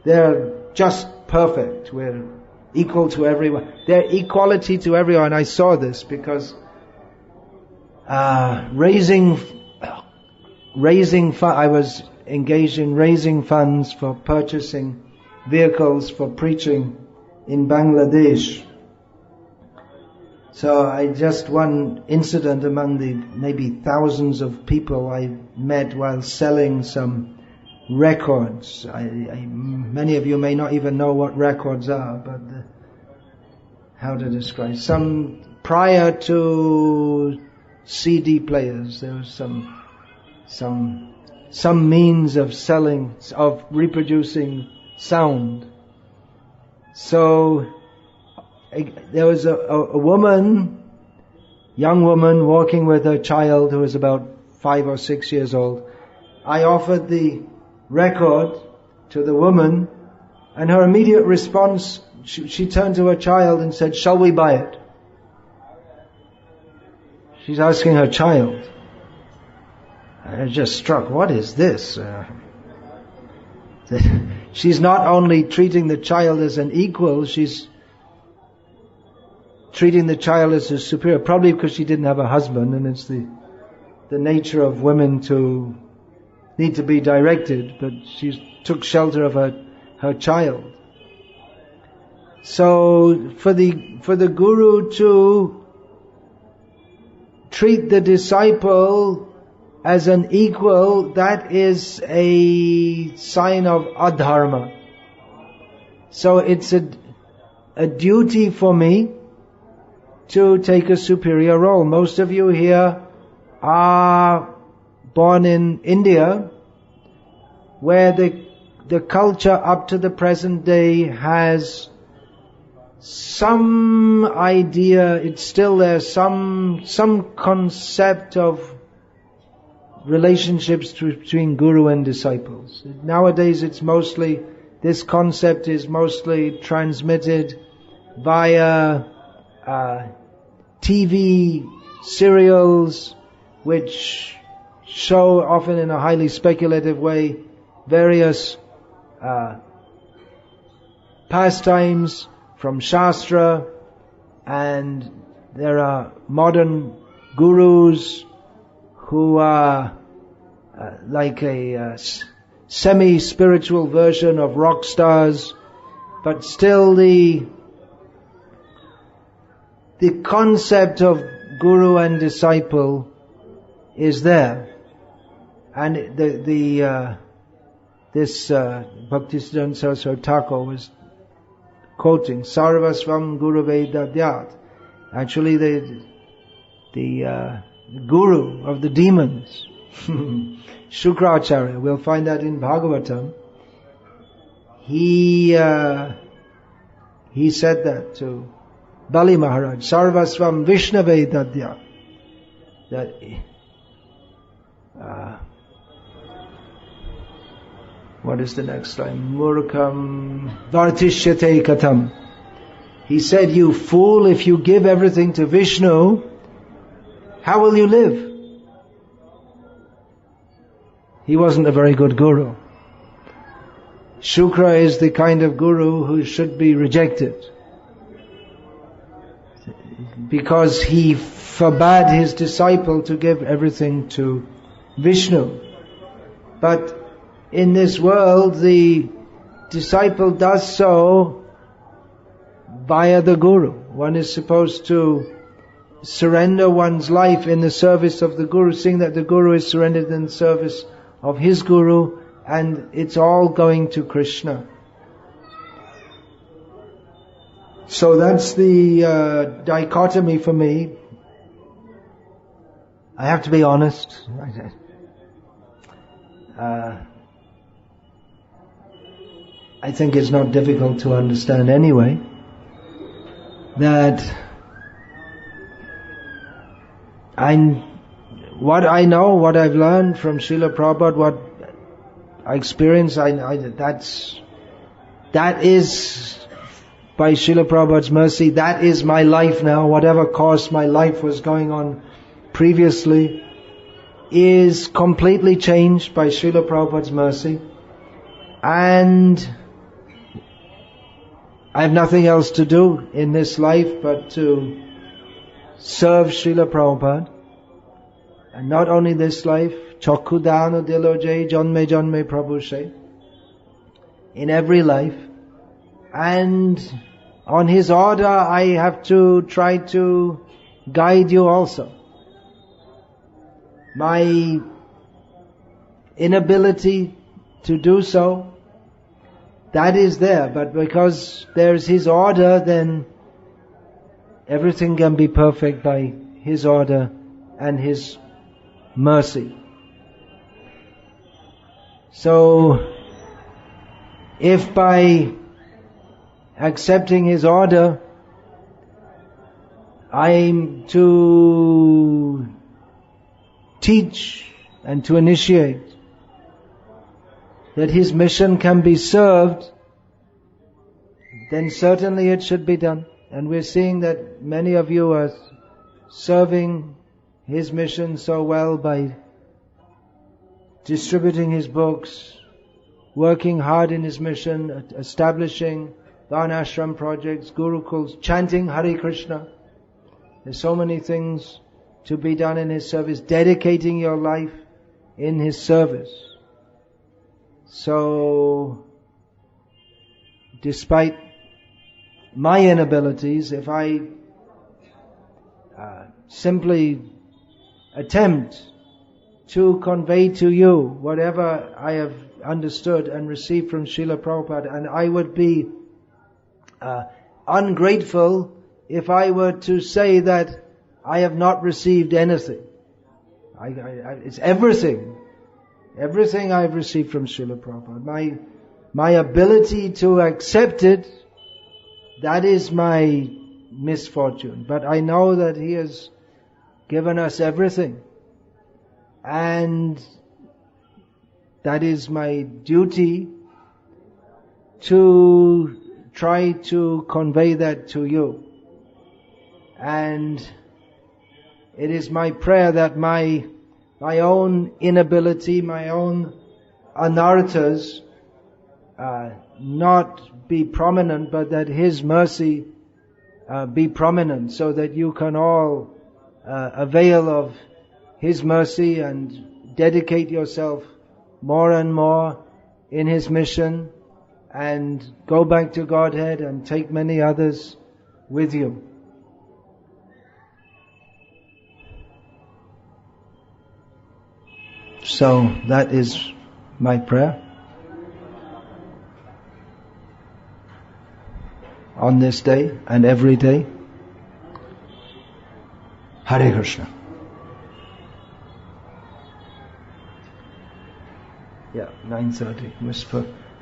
they're just perfect. We're equal to everyone. They're equality to everyone. I saw this because I was engaged in raising funds for purchasing vehicles for preaching in Bangladesh. So one incident among the maybe thousands of people I met while selling some records. Many of you may not even know what records are, but how to describe. Prior to CD players, there was some means of selling, of reproducing sound. So there was a woman, young woman, walking with her child who was about 5 or 6 years old. I offered the record to the woman, and her immediate response she turned to her child and said, "Shall we buy it?" She's asking her child. I was just struck, what is this? She's not only treating the child as an equal, she's treating the child as a superior, probably because she didn't have a husband, and it's the nature of women to need to be directed, but she took shelter of her child. So for the Guru to treat the disciple as an equal, that is a sign of adharma. So it's a duty for me to take a superior role. Most of you here are born in India, where the culture up to the present day has some idea, it's still there, some concept of relationships between guru and disciples. Nowadays this concept is mostly transmitted via TV serials, which show, often in a highly speculative way, various pastimes from Shastra, and there are modern gurus who are like a semi-spiritual version of rock stars, but still the concept of guru and disciple is there. And this Bhaktisiddhanta Saraswati Thakur was quoting Sarvasvam Guruve Dadyat. Actually, the guru of the demons, Shukracharya, we'll find that in Bhagavatam. He said that to Bali Maharaj, Sarvasvam Vishnave Dadyat. That what is the next line? Murkam Vartishyate Katam. He said, "You fool, if you give everything to Vishnu, how will you live?" He wasn't a very good guru. Shukra is the kind of guru who should be rejected, because he forbade his disciple to give everything to Vishnu. But in this world, the disciple does so via the guru. One is supposed to surrender one's life in the service of the guru, seeing that the guru is surrendered in the service of his guru, and it's all going to Krishna. So that's the dichotomy for me. I have to be honest. I think it's not difficult to understand anyway, that what I know, what I've learned from Srila Prabhupada, what I experience, that is, by Srila Prabhupada's mercy, that is my life now. Whatever course my life was going on previously is completely changed by Srila Prabhupada's mercy, and I have nothing else to do in this life but to serve Srila Prabhupada. And not only this life, Chokudana Diloje Janme Janme Prabhushe, in every life. And on his order, I have to try to guide you also. My inability to do so, that is there, but because there's his order, then everything can be perfect by his order and his mercy. So, if by accepting his order, I'm to teach and to initiate, that his mission can be served, then certainly it should be done. And we're seeing that many of you are serving his mission so well by distributing his books, working hard in his mission, establishing Varnashram projects, Gurukuls, chanting Hare Krishna. There's so many things to be done in his service, dedicating your life in his service. So, despite my inabilities, if I simply attempt to convey to you whatever I have understood and received from Srila Prabhupada, and I would be ungrateful if I were to say that I have not received anything. It's everything. Everything I've received from Srila Prabhupada. My ability to accept it, that is my misfortune. But I know that he has given us everything. And that is my duty to try to convey that to you. And it is my prayer that my own inability, my own anarthas, not be prominent, but that his mercy be prominent, so that you can all avail of his mercy and dedicate yourself more and more in his mission and go back to Godhead and take many others with you. So that is my prayer on this day and every day. Hare Krishna. Yeah, 9:30. We're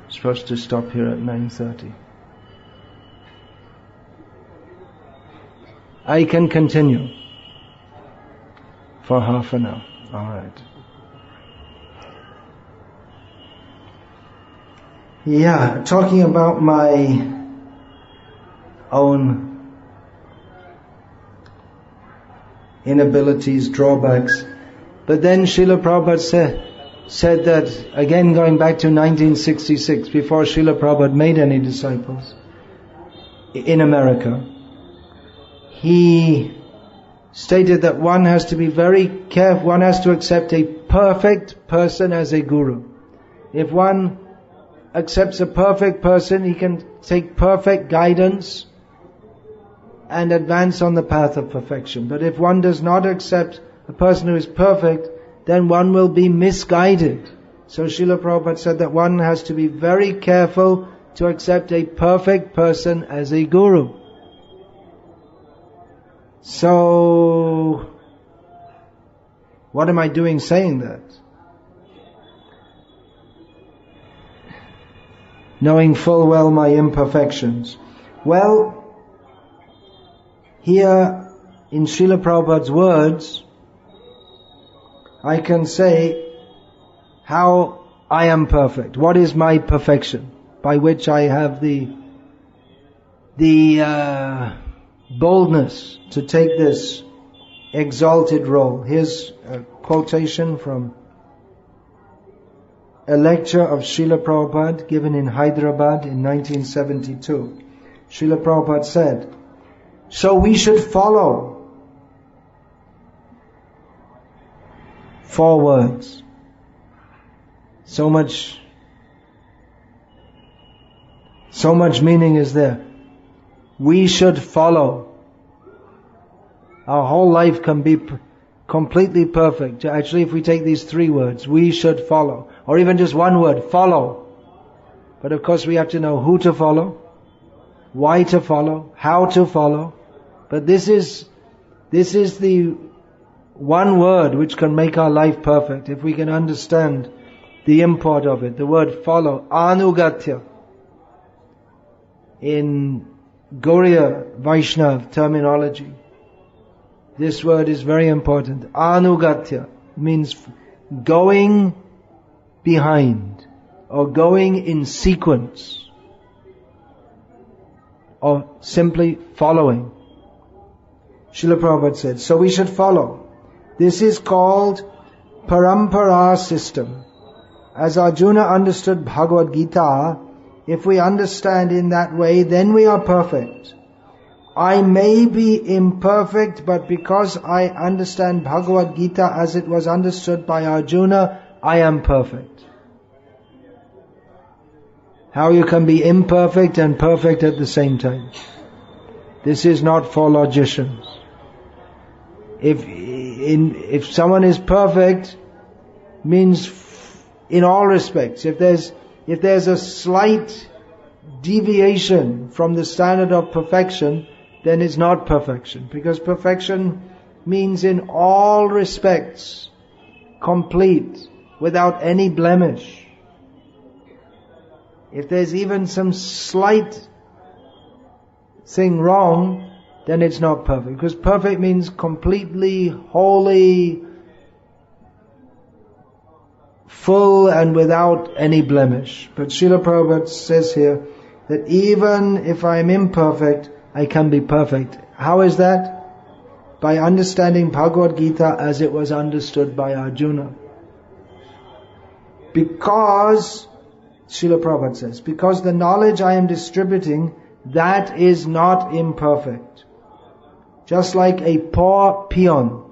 supposed to stop here at 9:30. I can continue for half an hour. All right. Yeah, talking about my own inabilities, drawbacks. But then Srila Prabhupada said that, again going back to 1966, before Srila Prabhupada made any disciples in America, he stated that one has to be very careful, one has to accept a perfect person as a guru. If one accepts a perfect person, he can take perfect guidance and advance on the path of perfection. But if one does not accept a person who is perfect, then one will be misguided. So Srila Prabhupada said that one has to be very careful to accept a perfect person as a guru. So, what am I doing saying that? Knowing full well my imperfections. Well, here in Srila Prabhupada's words, I can say how I am perfect. What is my perfection? By which I have the boldness to take this exalted role. Here's a quotation from a lecture of Srila Prabhupada given in Hyderabad in 1972. Srila Prabhupada said, "So we should follow." 4 words. So much meaning is there. We should follow. Our whole life can be completely perfect. Actually, if we take these 3 words, we should follow. Or even just 1 word, follow. But of course we have to know who to follow, why to follow, how to follow. But this is the 1 word which can make our life perfect, if we can understand the import of it. The word follow, anugatya. In Gauriya Vaishnav terminology, this word is very important. Anugatya means going behind or going in sequence. or simply following. Srila Prabhupada said, so we should follow. This is called parampara system. As Arjuna understood Bhagavad Gita, if we understand in that way, then we are perfect. I may be imperfect, but because I understand Bhagavad Gita as it was understood by Arjuna, I am perfect. How you can be imperfect and perfect at the same time? This is not for logicians. If someone is perfect, means in all respects. If there's a slight deviation from the standard of perfection, then it's not perfection. Because perfection means in all respects complete, without any blemish. If there's even some slight thing wrong, then it's not perfect. Because perfect means completely, wholly, full and without any blemish. But Srila Prabhupada says here that even if I am imperfect, I can be perfect. How is that? By understanding Bhagavad Gita as it was understood by Arjuna. Because, Srila Prabhupada says, because the knowledge I am distributing, that is not imperfect. Just like a poor peon.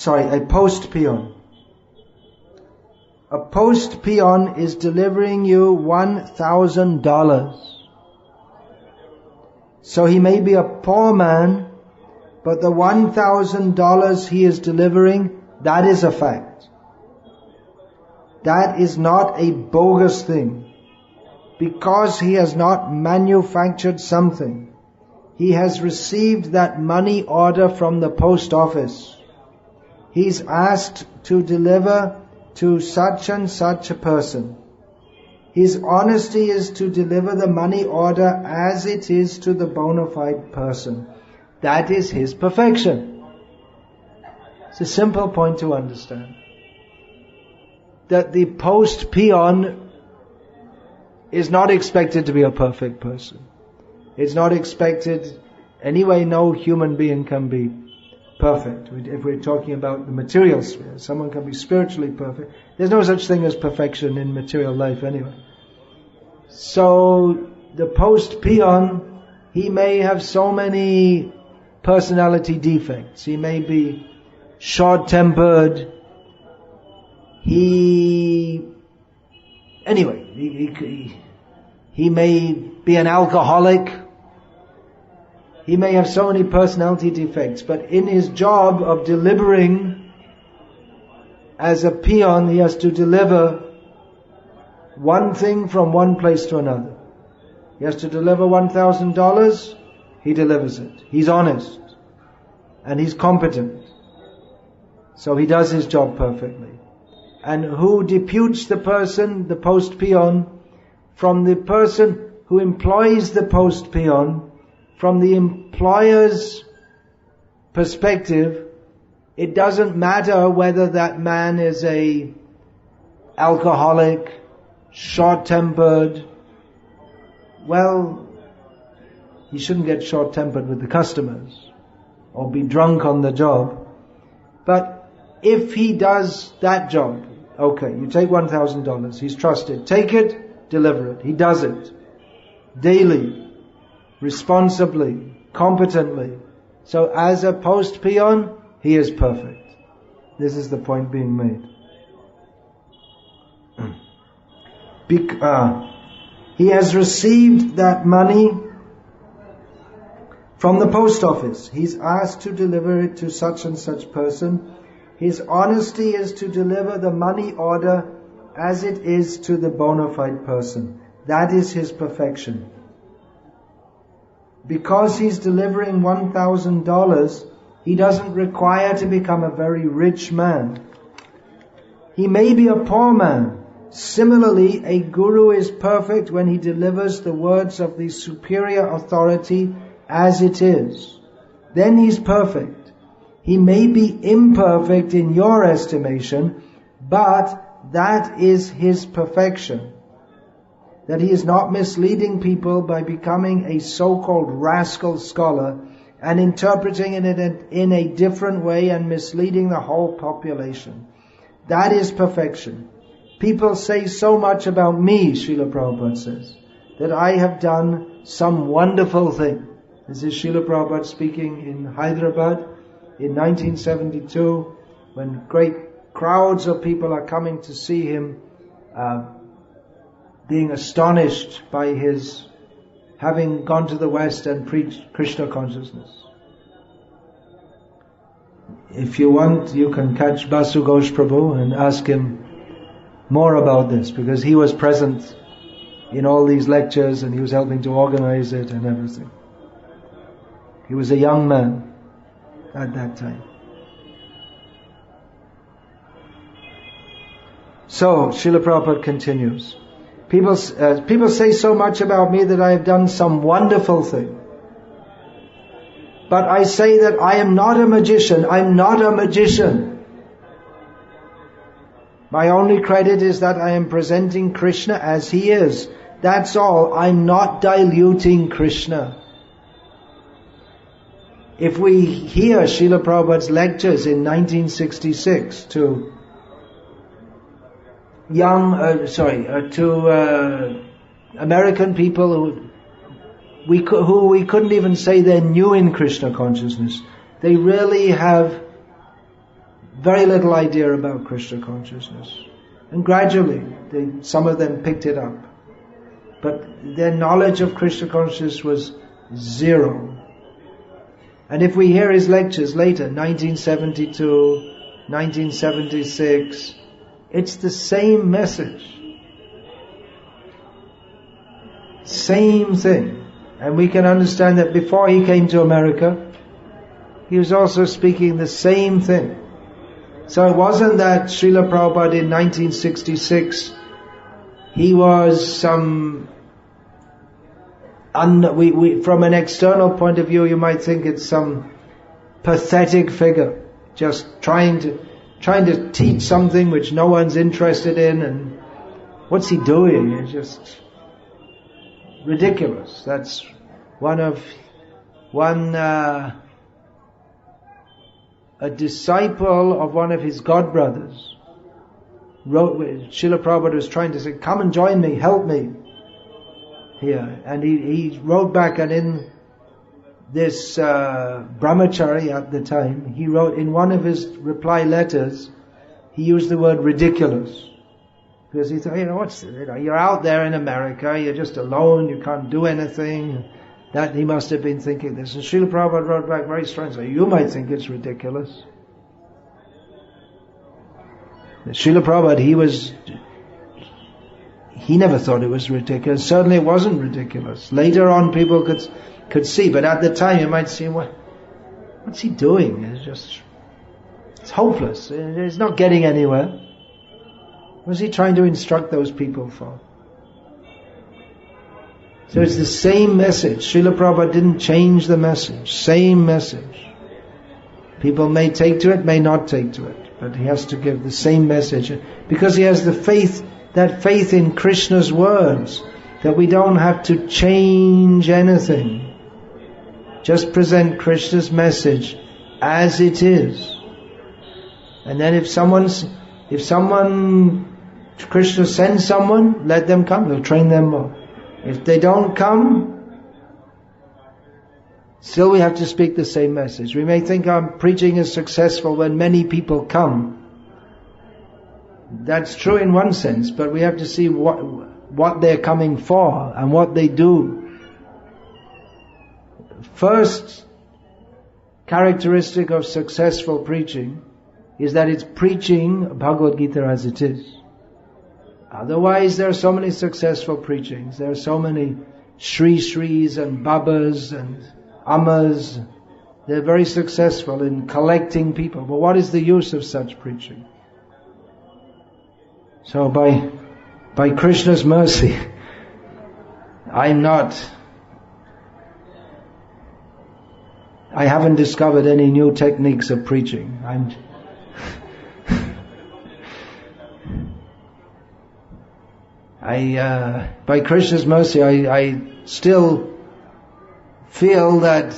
A post peon. A post peon is delivering you $1,000. So he may be a poor man, but the $1,000 he is delivering, that is a fact. That is not a bogus thing. Because he has not manufactured something. He has received that money order from the post office. He's asked to deliver to such and such a person. His honesty is to deliver the money order as it is to the bona fide person. That is his perfection. It's a simple point to understand. That the post peon is not expected to be a perfect person. It's not expected, anyway, no human being can be perfect. If we're talking about the material sphere, someone can be spiritually perfect. There's no such thing as perfection in material life anyway. So, the post peon, he may have so many personality defects. He may be short-tempered. He may be an alcoholic. He may have so many personality defects, but in his job of delivering as a peon, he has to deliver one thing from one place to another. He has to deliver $1,000, he delivers it. He's honest. And he's competent. So he does his job perfectly. And who deputes the person, the post peon, from the person who employs the post peon, from the employer's perspective, it doesn't matter whether that man is a alcoholic, short-tempered. Well, he shouldn't get short-tempered with the customers or be drunk on the job. But if he does that job, okay, you take $1,000, he's trusted. Take it, deliver it. He does it daily, responsibly, competently. So as a post peon, he is perfect. This is the point being made. He has received that money from the post office. He's asked to deliver it to such and such person. His honesty is to deliver the money order as it is to the bona fide person. That is his perfection. Because he's delivering $1,000, he doesn't require to become a very rich man. He may be a poor man. Similarly, a guru is perfect when he delivers the words of the superior authority as it is. Then he's perfect. He may be imperfect in your estimation, but that is his perfection. that he is not misleading people by becoming a so-called rascal scholar and interpreting it in a different way and misleading the whole population. That is perfection. People say so much about me, Srila Prabhupada says, that I have done some wonderful thing. This is Srila Prabhupada speaking in Hyderabad in 1972, when great crowds of people are coming to see him, being astonished by his having gone to the West and preached Krishna consciousness. If you want, you can catch Basu Ghosh Prabhu and ask him more about this, because he was present in all these lectures and he was helping to organize it and everything. He was a young man at that time. So, Srila Prabhupada continues. People say so much about me that I have done some wonderful thing. But I say that I am not a magician. I'm not a magician. My only credit is that I am presenting Krishna as he is. That's all. I'm not diluting Krishna. If we hear Srila Prabhupada's lectures in 1966 to American people who we couldn't even say they're new in Krishna consciousness. They really have very little idea about Krishna consciousness. And gradually, some of them picked it up. But their knowledge of Krishna consciousness was zero. And if we hear his lectures later, 1972, 1976, it's the same message. Same thing. And we can understand that before he came to America, he was also speaking the same thing. So it wasn't that Srila Prabhupada in 1966, he was some, from an external point of view, you might think it's some pathetic figure, just trying to teach something which no one's interested in, and what's he doing? It's just ridiculous. That's a disciple of one of his godbrothers wrote, Srila Prabhupada was trying to say, come and join me, help me here. And he wrote back, and in this brahmachari at the time, he wrote in one of his reply letters, he used the word ridiculous. Because he thought, you're out there in America, you're just alone, you can't do anything. That he must have been thinking this. And Srila Prabhupada wrote back very strangely, you might think it's ridiculous. Srila Prabhupada, he never thought it was ridiculous. Certainly it wasn't ridiculous. Later on people could see, but at the time you might see, what's he doing? It's hopeless. He's not getting anywhere. What is he trying to instruct those people for? So it's the same message. Srila Prabhupada didn't change the message. Same message. People may take to it, may not take to it. But he has to give the same message. Because he has the faith, that faith in Krishna's words, that we don't have to change anything. Just present Krishna's message as it is. And then if Krishna sends someone, let them come, he'll train them more. If they don't come, still we have to speak the same message. We may think our preaching is successful when many people come. That's true in one sense, but we have to see what they're coming for and what they do. First characteristic of successful preaching is that it's preaching Bhagavad Gita as it is. Otherwise, there are so many successful preachings. There are so many Shris and Babas and Ammas. They're very successful in collecting people. But what is the use of such preaching? So by Krishna's mercy, I haven't discovered any new techniques of preaching. By Krishna's mercy, I still feel that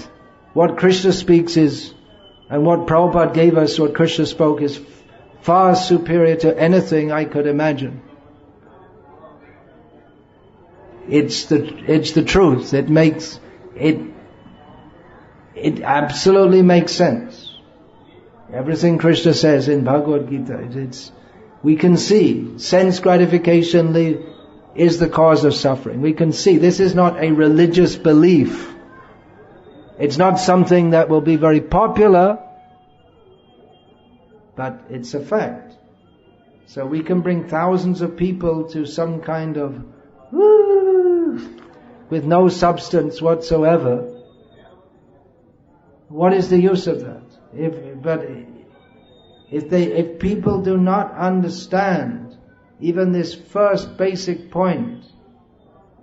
what Krishna speaks is, and what Prabhupada gave us, what Krishna spoke, is far superior to anything I could imagine. It's the truth. It absolutely makes sense. Everything Krishna says in Bhagavad Gita, we can see sense gratification is the cause of suffering. We can see this is not a religious belief. It's not something that will be very popular, but it's a fact. So we can bring thousands of people to some kind of with no substance whatsoever. What is the use of that? If people do not understand even this first basic point,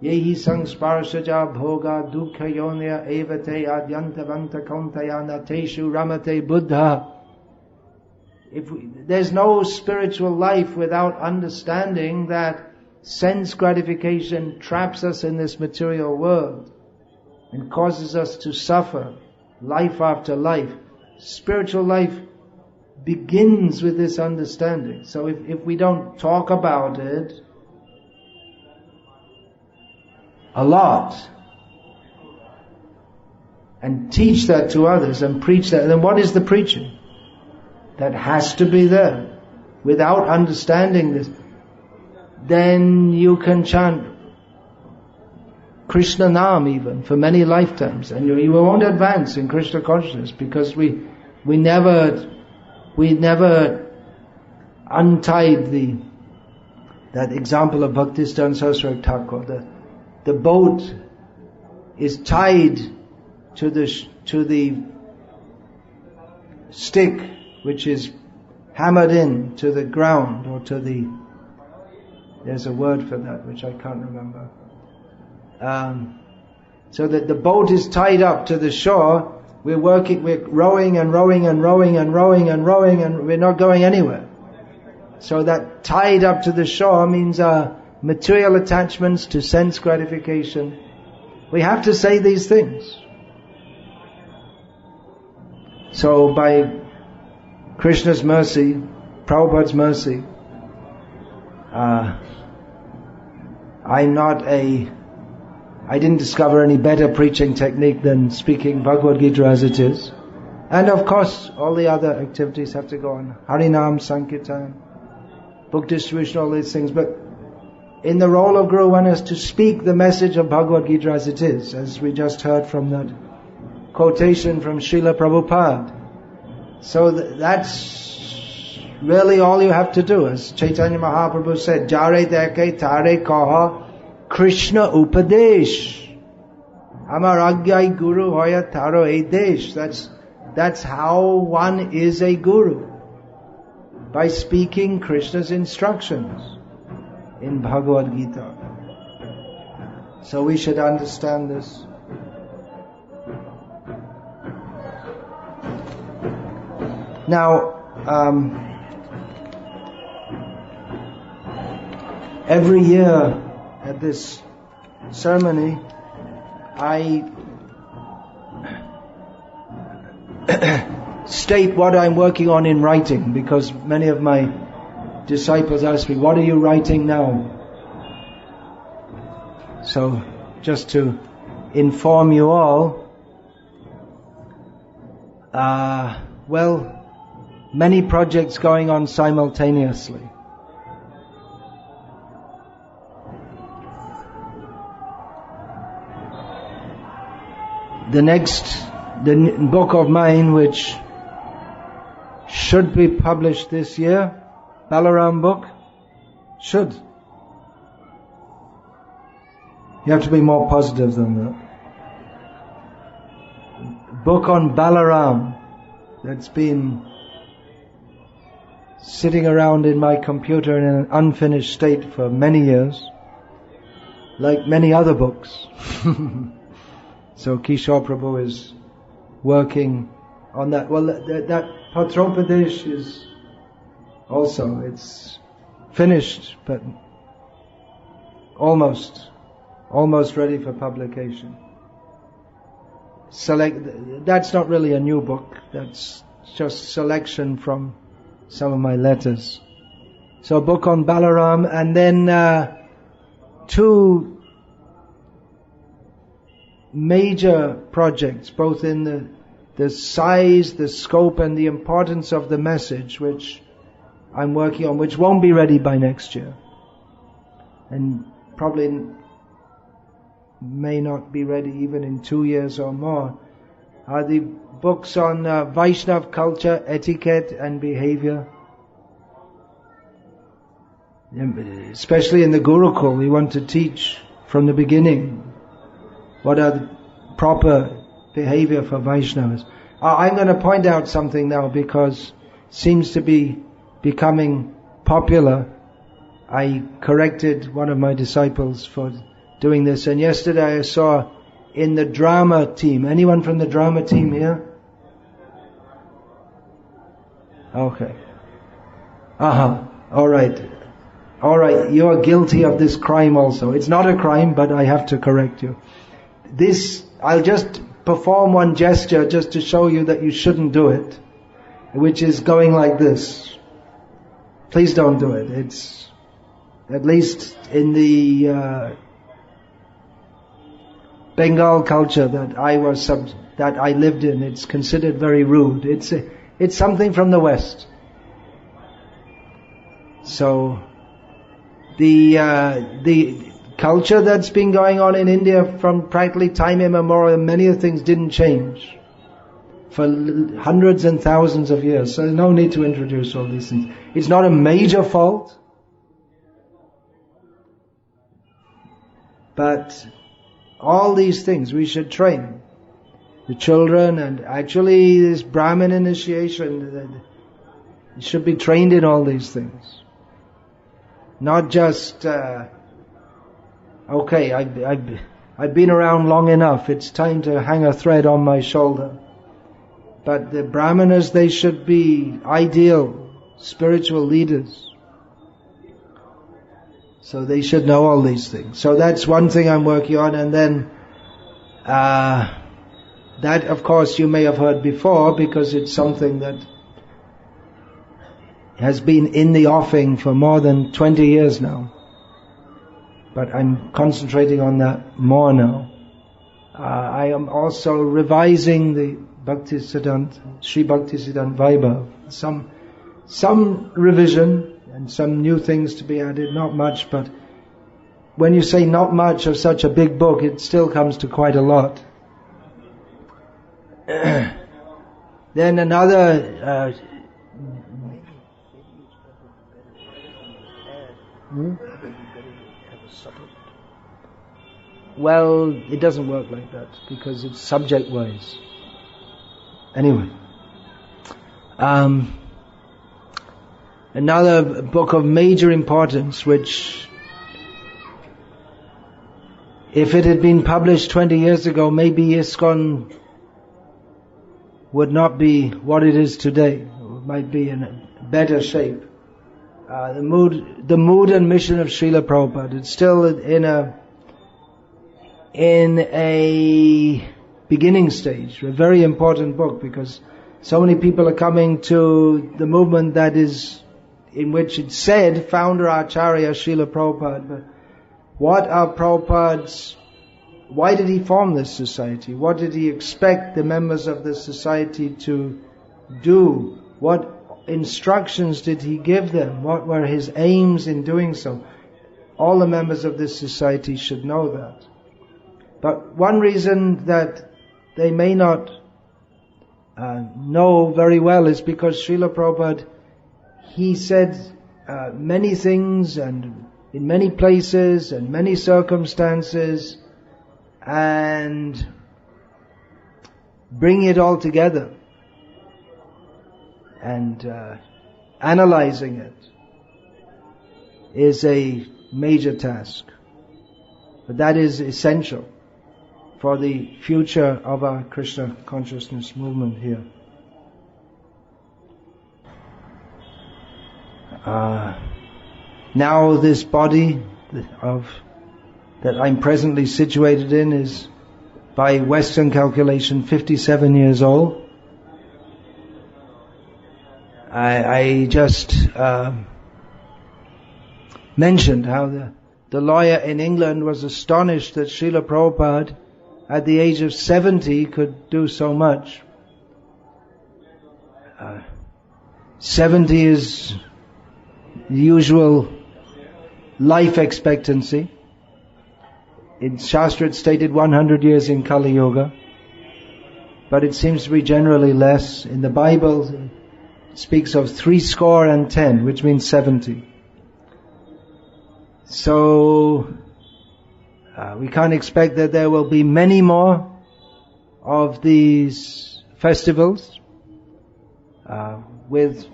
yehi sangsparshaja bhoga dukkha yonya evate adyantavanta kauntaya nateshu ramate buddha. There's no spiritual life without understanding that sense gratification traps us in this material world and causes us to suffer life after life. Spiritual life begins with this understanding. So if we don't talk about it a lot and teach that to others and preach that, then what is the preaching? That has to be there. Without understanding this, then you can chant Krishna Nam even for many lifetimes, and you won't advance in Krishna consciousness, because we never untied that example of Bhakti-Siddhanta Saraswati Thakur. The boat is tied to the stick which is hammered in to the ground, or there's a word for that which I can't remember. So that the boat is tied up to the shore. We're rowing and rowing and rowing and rowing and rowing, and we're not going anywhere. So that tied up to the shore means our material attachments to sense gratification. We have to say these things. So by Krishna's mercy, Prabhupada's mercy, I didn't discover any better preaching technique than speaking Bhagavad Gita as it is. And of course, all the other activities have to go on. Harinam, Sankirtan, book distribution, all these things. But in the role of Guru, one has to speak the message of Bhagavad Gita as it is, as we just heard from that quotation from Srila Prabhupada. So that's really all you have to do. As Chaitanya Mahaprabhu said, Jare deke tare kaha Krishna Upadesh. Amar Agyai Guru Hoya Taro Edesh. That's how one is a guru. By speaking Krishna's instructions in Bhagavad Gita. So we should understand this. Now, every year at this ceremony, I state what I'm working on in writing, because many of my disciples ask me, what are you writing now? So, just to inform you all, many projects going on simultaneously. The book of mine, which should be published this year, Balaram book, should. You have to be more positive than that. Book on Balaram that's been sitting around in my computer in an unfinished state for many years, like many other books. So Kishore Prabhu is working on that. Well, that Patropadesh is also, it's finished, but almost ready for publication. That's not really a new book, that's just selection from some of my letters. So a book on Balaram, and then two major projects, both in the size, the scope and the importance of the message, which I'm working on, which won't be ready by next year. And probably may not be ready even in 2 years or more, are the books on Vaishnav culture, etiquette and behavior. Especially in the Gurukul, we want to teach from the beginning what are the proper behavior for Vaishnavas. I'm going to point out something now because it seems to be becoming popular. I corrected one of my disciples for doing this, and yesterday I saw in the drama team, anyone from the drama team here? Okay. Alright, you are guilty of this crime also. It's not a crime, but I have to correct you. I'll just perform one gesture just to show you that you shouldn't do it, which is going like this. Please don't do it. It's, at least in the Bengal culture that I lived in, it's considered very rude. It's something from the West. So the culture that's been going on in India from practically time immemorial, many of the things didn't change for hundreds and thousands of years. So there's no need to introduce all these things. It's not a major fault, but all these things we should train the children, and actually this Brahmin initiation, it should be trained in all these things. Not just, okay, I've been around long enough, it's time to hang a thread on my shoulder. But the Brahmanas, they should be ideal spiritual leaders. So they should know all these things. So that's one thing I'm working on, and then that of course you may have heard before, because it's something that has been in the offing for more than 20 years now. But I'm concentrating on that more now. I am also revising the Sri Bhaktisiddhanta Vaibhav. Some revision and some new things to be added, not much, but when you say not much of such a big book, it still comes to quite a lot. Then another well, it doesn't work like that because it's subject-wise. Anyway, another book of major importance, which if it had been published 20 years ago, maybe ISKCON would not be what it is today. It might be in a better shape. The mood and mission of Srila Prabhupada, it's still in a beginning stage, a very important book, because so many people are coming to the movement that is, in which it said, founder Acharya Srila Prabhupada. But what are Prabhupada's, why did he form this society? What did he expect the members of this society to do? What instructions did he give them? What were his aims in doing so? All the members of this society should know that. But one reason that they may not know very well is because Srila Prabhupada, he said many things and in many places and many circumstances, and bring it all together and analyzing it is a major task. But that is essential for the future of our Krishna consciousness movement here. Now this body of that I'm presently situated in is, by Western calculation, 57 years old. I just mentioned how the lawyer in England was astonished that Srila Prabhupada at the age of 70 could do so much. 70 is the usual life expectancy. In Shastra it's stated 100 years in Kali Yuga, but it seems to be generally less. In the Bible it speaks of 70, which means 70. So we can't expect that there will be many more of these festivals with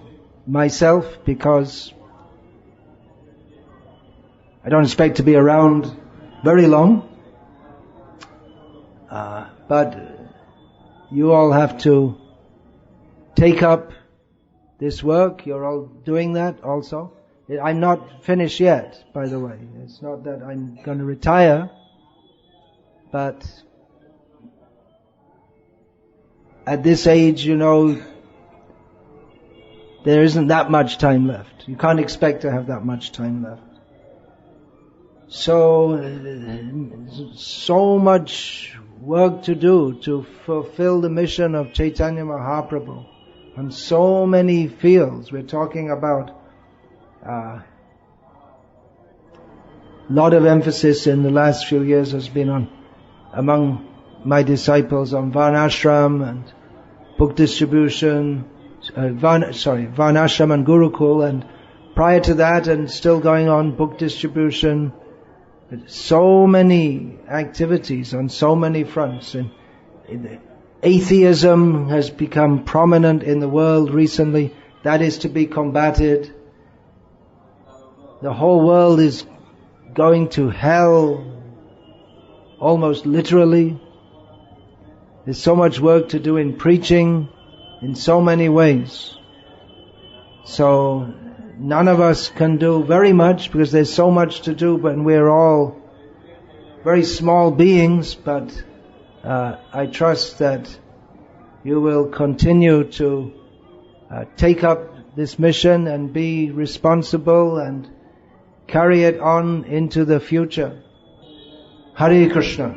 myself, because I don't expect to be around very long. But you all have to take up this work. You're all doing that also. I'm not finished yet, by the way. It's not that I'm going to retire, but at this age, there isn't that much time left. You can't expect to have that much time left. So much work to do to fulfill the mission of Chaitanya Mahaprabhu on so many fields. We're talking about lot of emphasis in the last few years has been on, among my disciples, on Varnashram and book distribution, Varnashram and Gurukul, and prior to that, and still going on, book distribution. So many activities on so many fronts. And atheism has become prominent in the world recently. That is to be combated. The whole world is going to hell, almost literally. There's so much work to do in preaching, in so many ways. So none of us can do very much because there's so much to do, but we're all very small beings. But I trust that you will continue to take up this mission and be responsible and carry it on into the future. Hare Krishna.